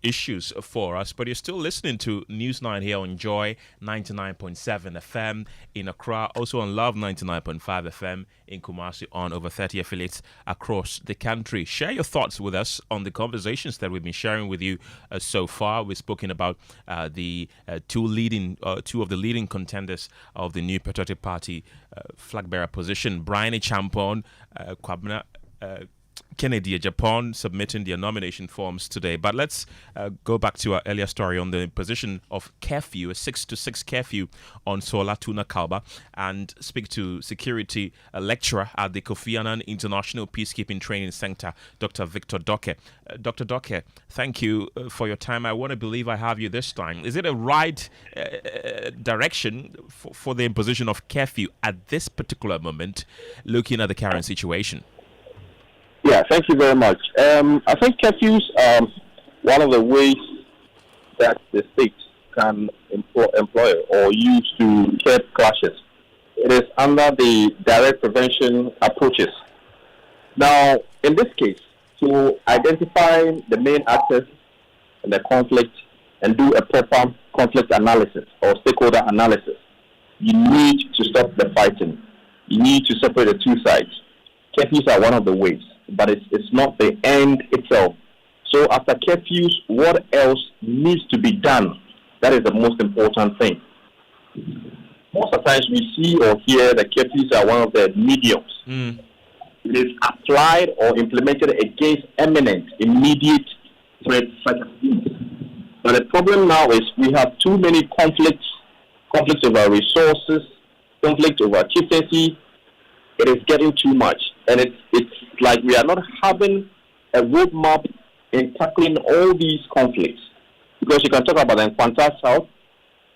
Speaker 7: issues for us. But you're still listening to News 9 here on Joy 99.7 FM in Accra, also on Love 99.5 FM in Kumasi, on over 30 affiliates across the country. Share your thoughts with us on the conversations that we've been sharing with you so far. We've spoken about the two of the leading contenders of the New Patriotic Party flag bearer position, Brian Champon, Kwabena Kennedy Japan, submitting their nomination forms today. But let's go back to our earlier story on the position of curfew, a 6 to 6 curfew on Sola Tuna Kalba, and speak to security lecturer at the Kofi Annan International Peacekeeping Training Center, Dr. Victor Dake. Dr. Dake, thank you for your time. I want to believe I have you this time. Is it a right direction for the imposition of curfew at this particular moment, looking at the current situation?
Speaker 19: Yeah, thank you very much. I think curfews are one of the ways that the state can employ or use to curb clashes. It is under the direct prevention approaches. Now, in this case, to identify the main actors in the conflict and do a proper conflict analysis or stakeholder analysis. You need to stop the fighting. You need to separate the two sides. Curfews are one of the ways, but it's not the end itself. So after curfews, what else needs to be done? That is the most important thing. Most of the times we see or hear that curfews are one of the mediums. It is applied or implemented against imminent, immediate threats such as these. But the problem now is we have too many conflicts over resources, conflict over chieftaincy. It is getting too much. And it's like we are not having a roadmap in tackling all these conflicts. Because you can talk about the Akwatia South,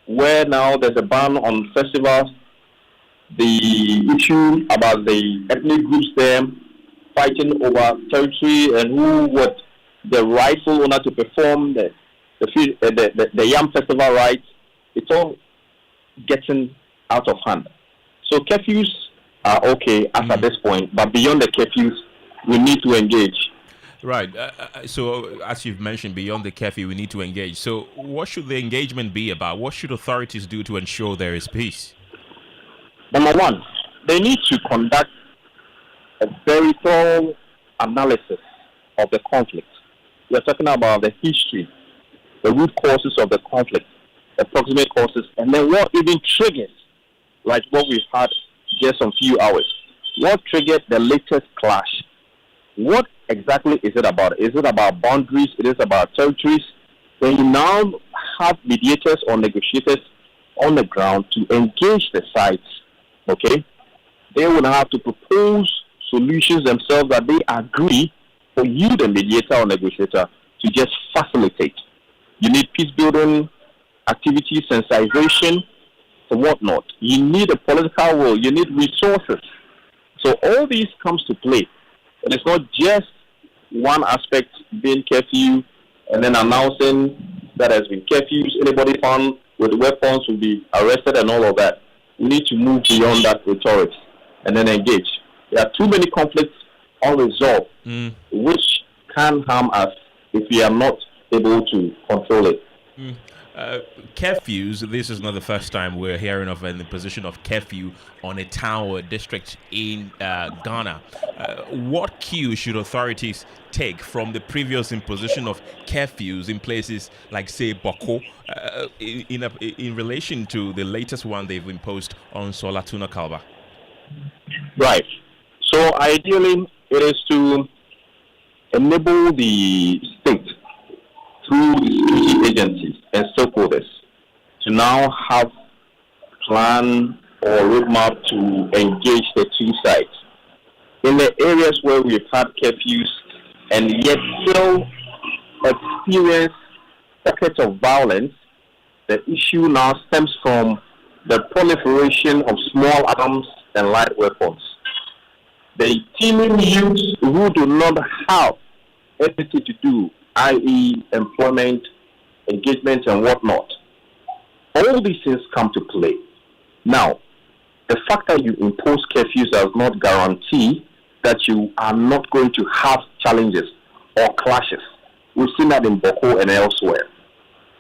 Speaker 19: where now there's a ban on festivals, the issue about the ethnic groups there fighting over territory and who would the rightful owner to perform the Yam Festival rights. It's all getting out of hand. So curfews are okay as at this point, but beyond the curfews, we need to engage.
Speaker 7: Right. So, as you've mentioned, beyond the curfew, we need to engage. So, what should the engagement be about? What should authorities do to ensure there is peace?
Speaker 19: Number one, they need to conduct a very thorough analysis of the conflict. We are talking about the history, the root causes of the conflict, the proximate causes, and then what even triggers, like what we had just a few hours. What triggered the latest clash? What exactly is it about? Is it about boundaries? It is about territories? Then you now have mediators or negotiators on the ground to engage the sides. Okay? They will have to propose solutions themselves that they agree for you, the mediator or negotiator, to just facilitate. You need peace building activities, sensitization, and whatnot. You need a political will. You need resources. So all these comes to play. And it's not just one aspect being curfew and then announcing that has been curfews. Anybody found with weapons will be arrested and all of that. We need to move beyond that rhetoric and then engage. There are too many conflicts unresolved, which can harm us if we are not able to control it.
Speaker 7: Curfews, this is not the first time we're hearing of the position of curfew on a town or a district in Ghana. What cues should authorities take from the previous imposition of curfews in places like, say, Boko, in relation to the latest one they've imposed on Sola Tuna Kalba?
Speaker 19: Right. So ideally, it is to enable the state through the security agencies and stakeholders to now have plan or roadmap to engage the two sides. In the areas where we've had curfews and yet still experience pockets of violence, the issue now stems from the proliferation of small arms and light weapons. The teeming youths who do not have anything to do, i.e. employment, engagement, and whatnot. All these things come to play. Now, the fact that you impose curfews does not guarantee that you are not going to have challenges or clashes. We've seen that in Boko and elsewhere.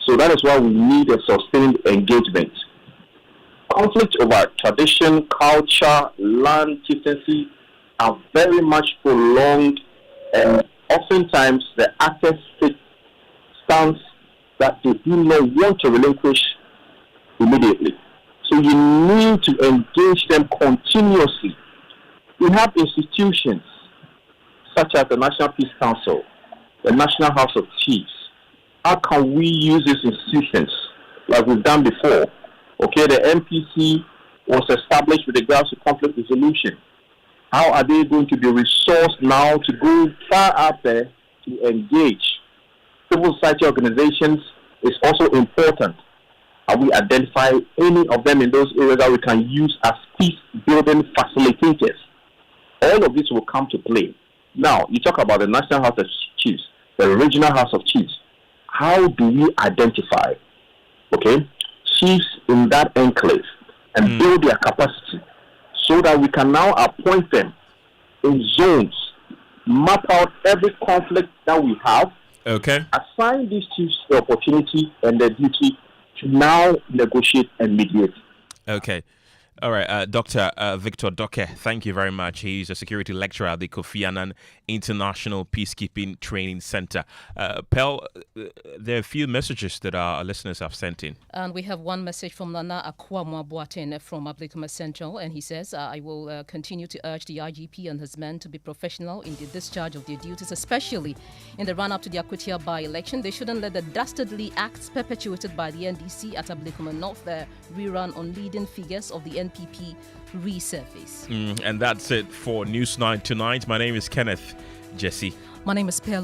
Speaker 19: So that is why we need a sustained engagement. Conflict over tradition, culture, land, chieftaincy are very much prolonged, and oftentimes the actors take stance that they do not want to relinquish immediately. So you need to engage them continuously. We have institutions such as the National Peace Council, the National House of Chiefs. How can we use these institutions like we've done before? Okay, the MPC was established with regards to conflict resolution. How are they going to be resourced now to go far out there to engage? Civil society organizations is also important. Have we identified any of them in those areas that we can use as peace-building facilitators? All of this will come to play. Now, you talk about the National House of Chiefs, the Regional House of Chiefs. How do we identify, chiefs in that enclave and build their capacity so that we can now appoint them in zones map out every conflict that we have.
Speaker 7: Okay.
Speaker 19: Assign these chiefs the opportunity and the duty to now negotiate and mediate.
Speaker 7: Okay. All right, Dr. Victor Doke, thank you very much. He's a security lecturer at the Kofi Annan International Peacekeeping Training Center. Pearl, there are a few messages that our listeners have sent in.
Speaker 18: And we have one message from Nana Akwatia from Ablikuma Central, and he says, I will continue to urge the IGP and his men to be professional in the discharge of their duties, especially in the run-up to the Akwatia by-election. They shouldn't let the dastardly acts perpetuated by the NDC at Ablikuma North rerun on leading figures of the NPP resurface.
Speaker 7: And that's it for News 9 tonight. My name is Kenneth. Gyasi.
Speaker 18: My name is Pearl.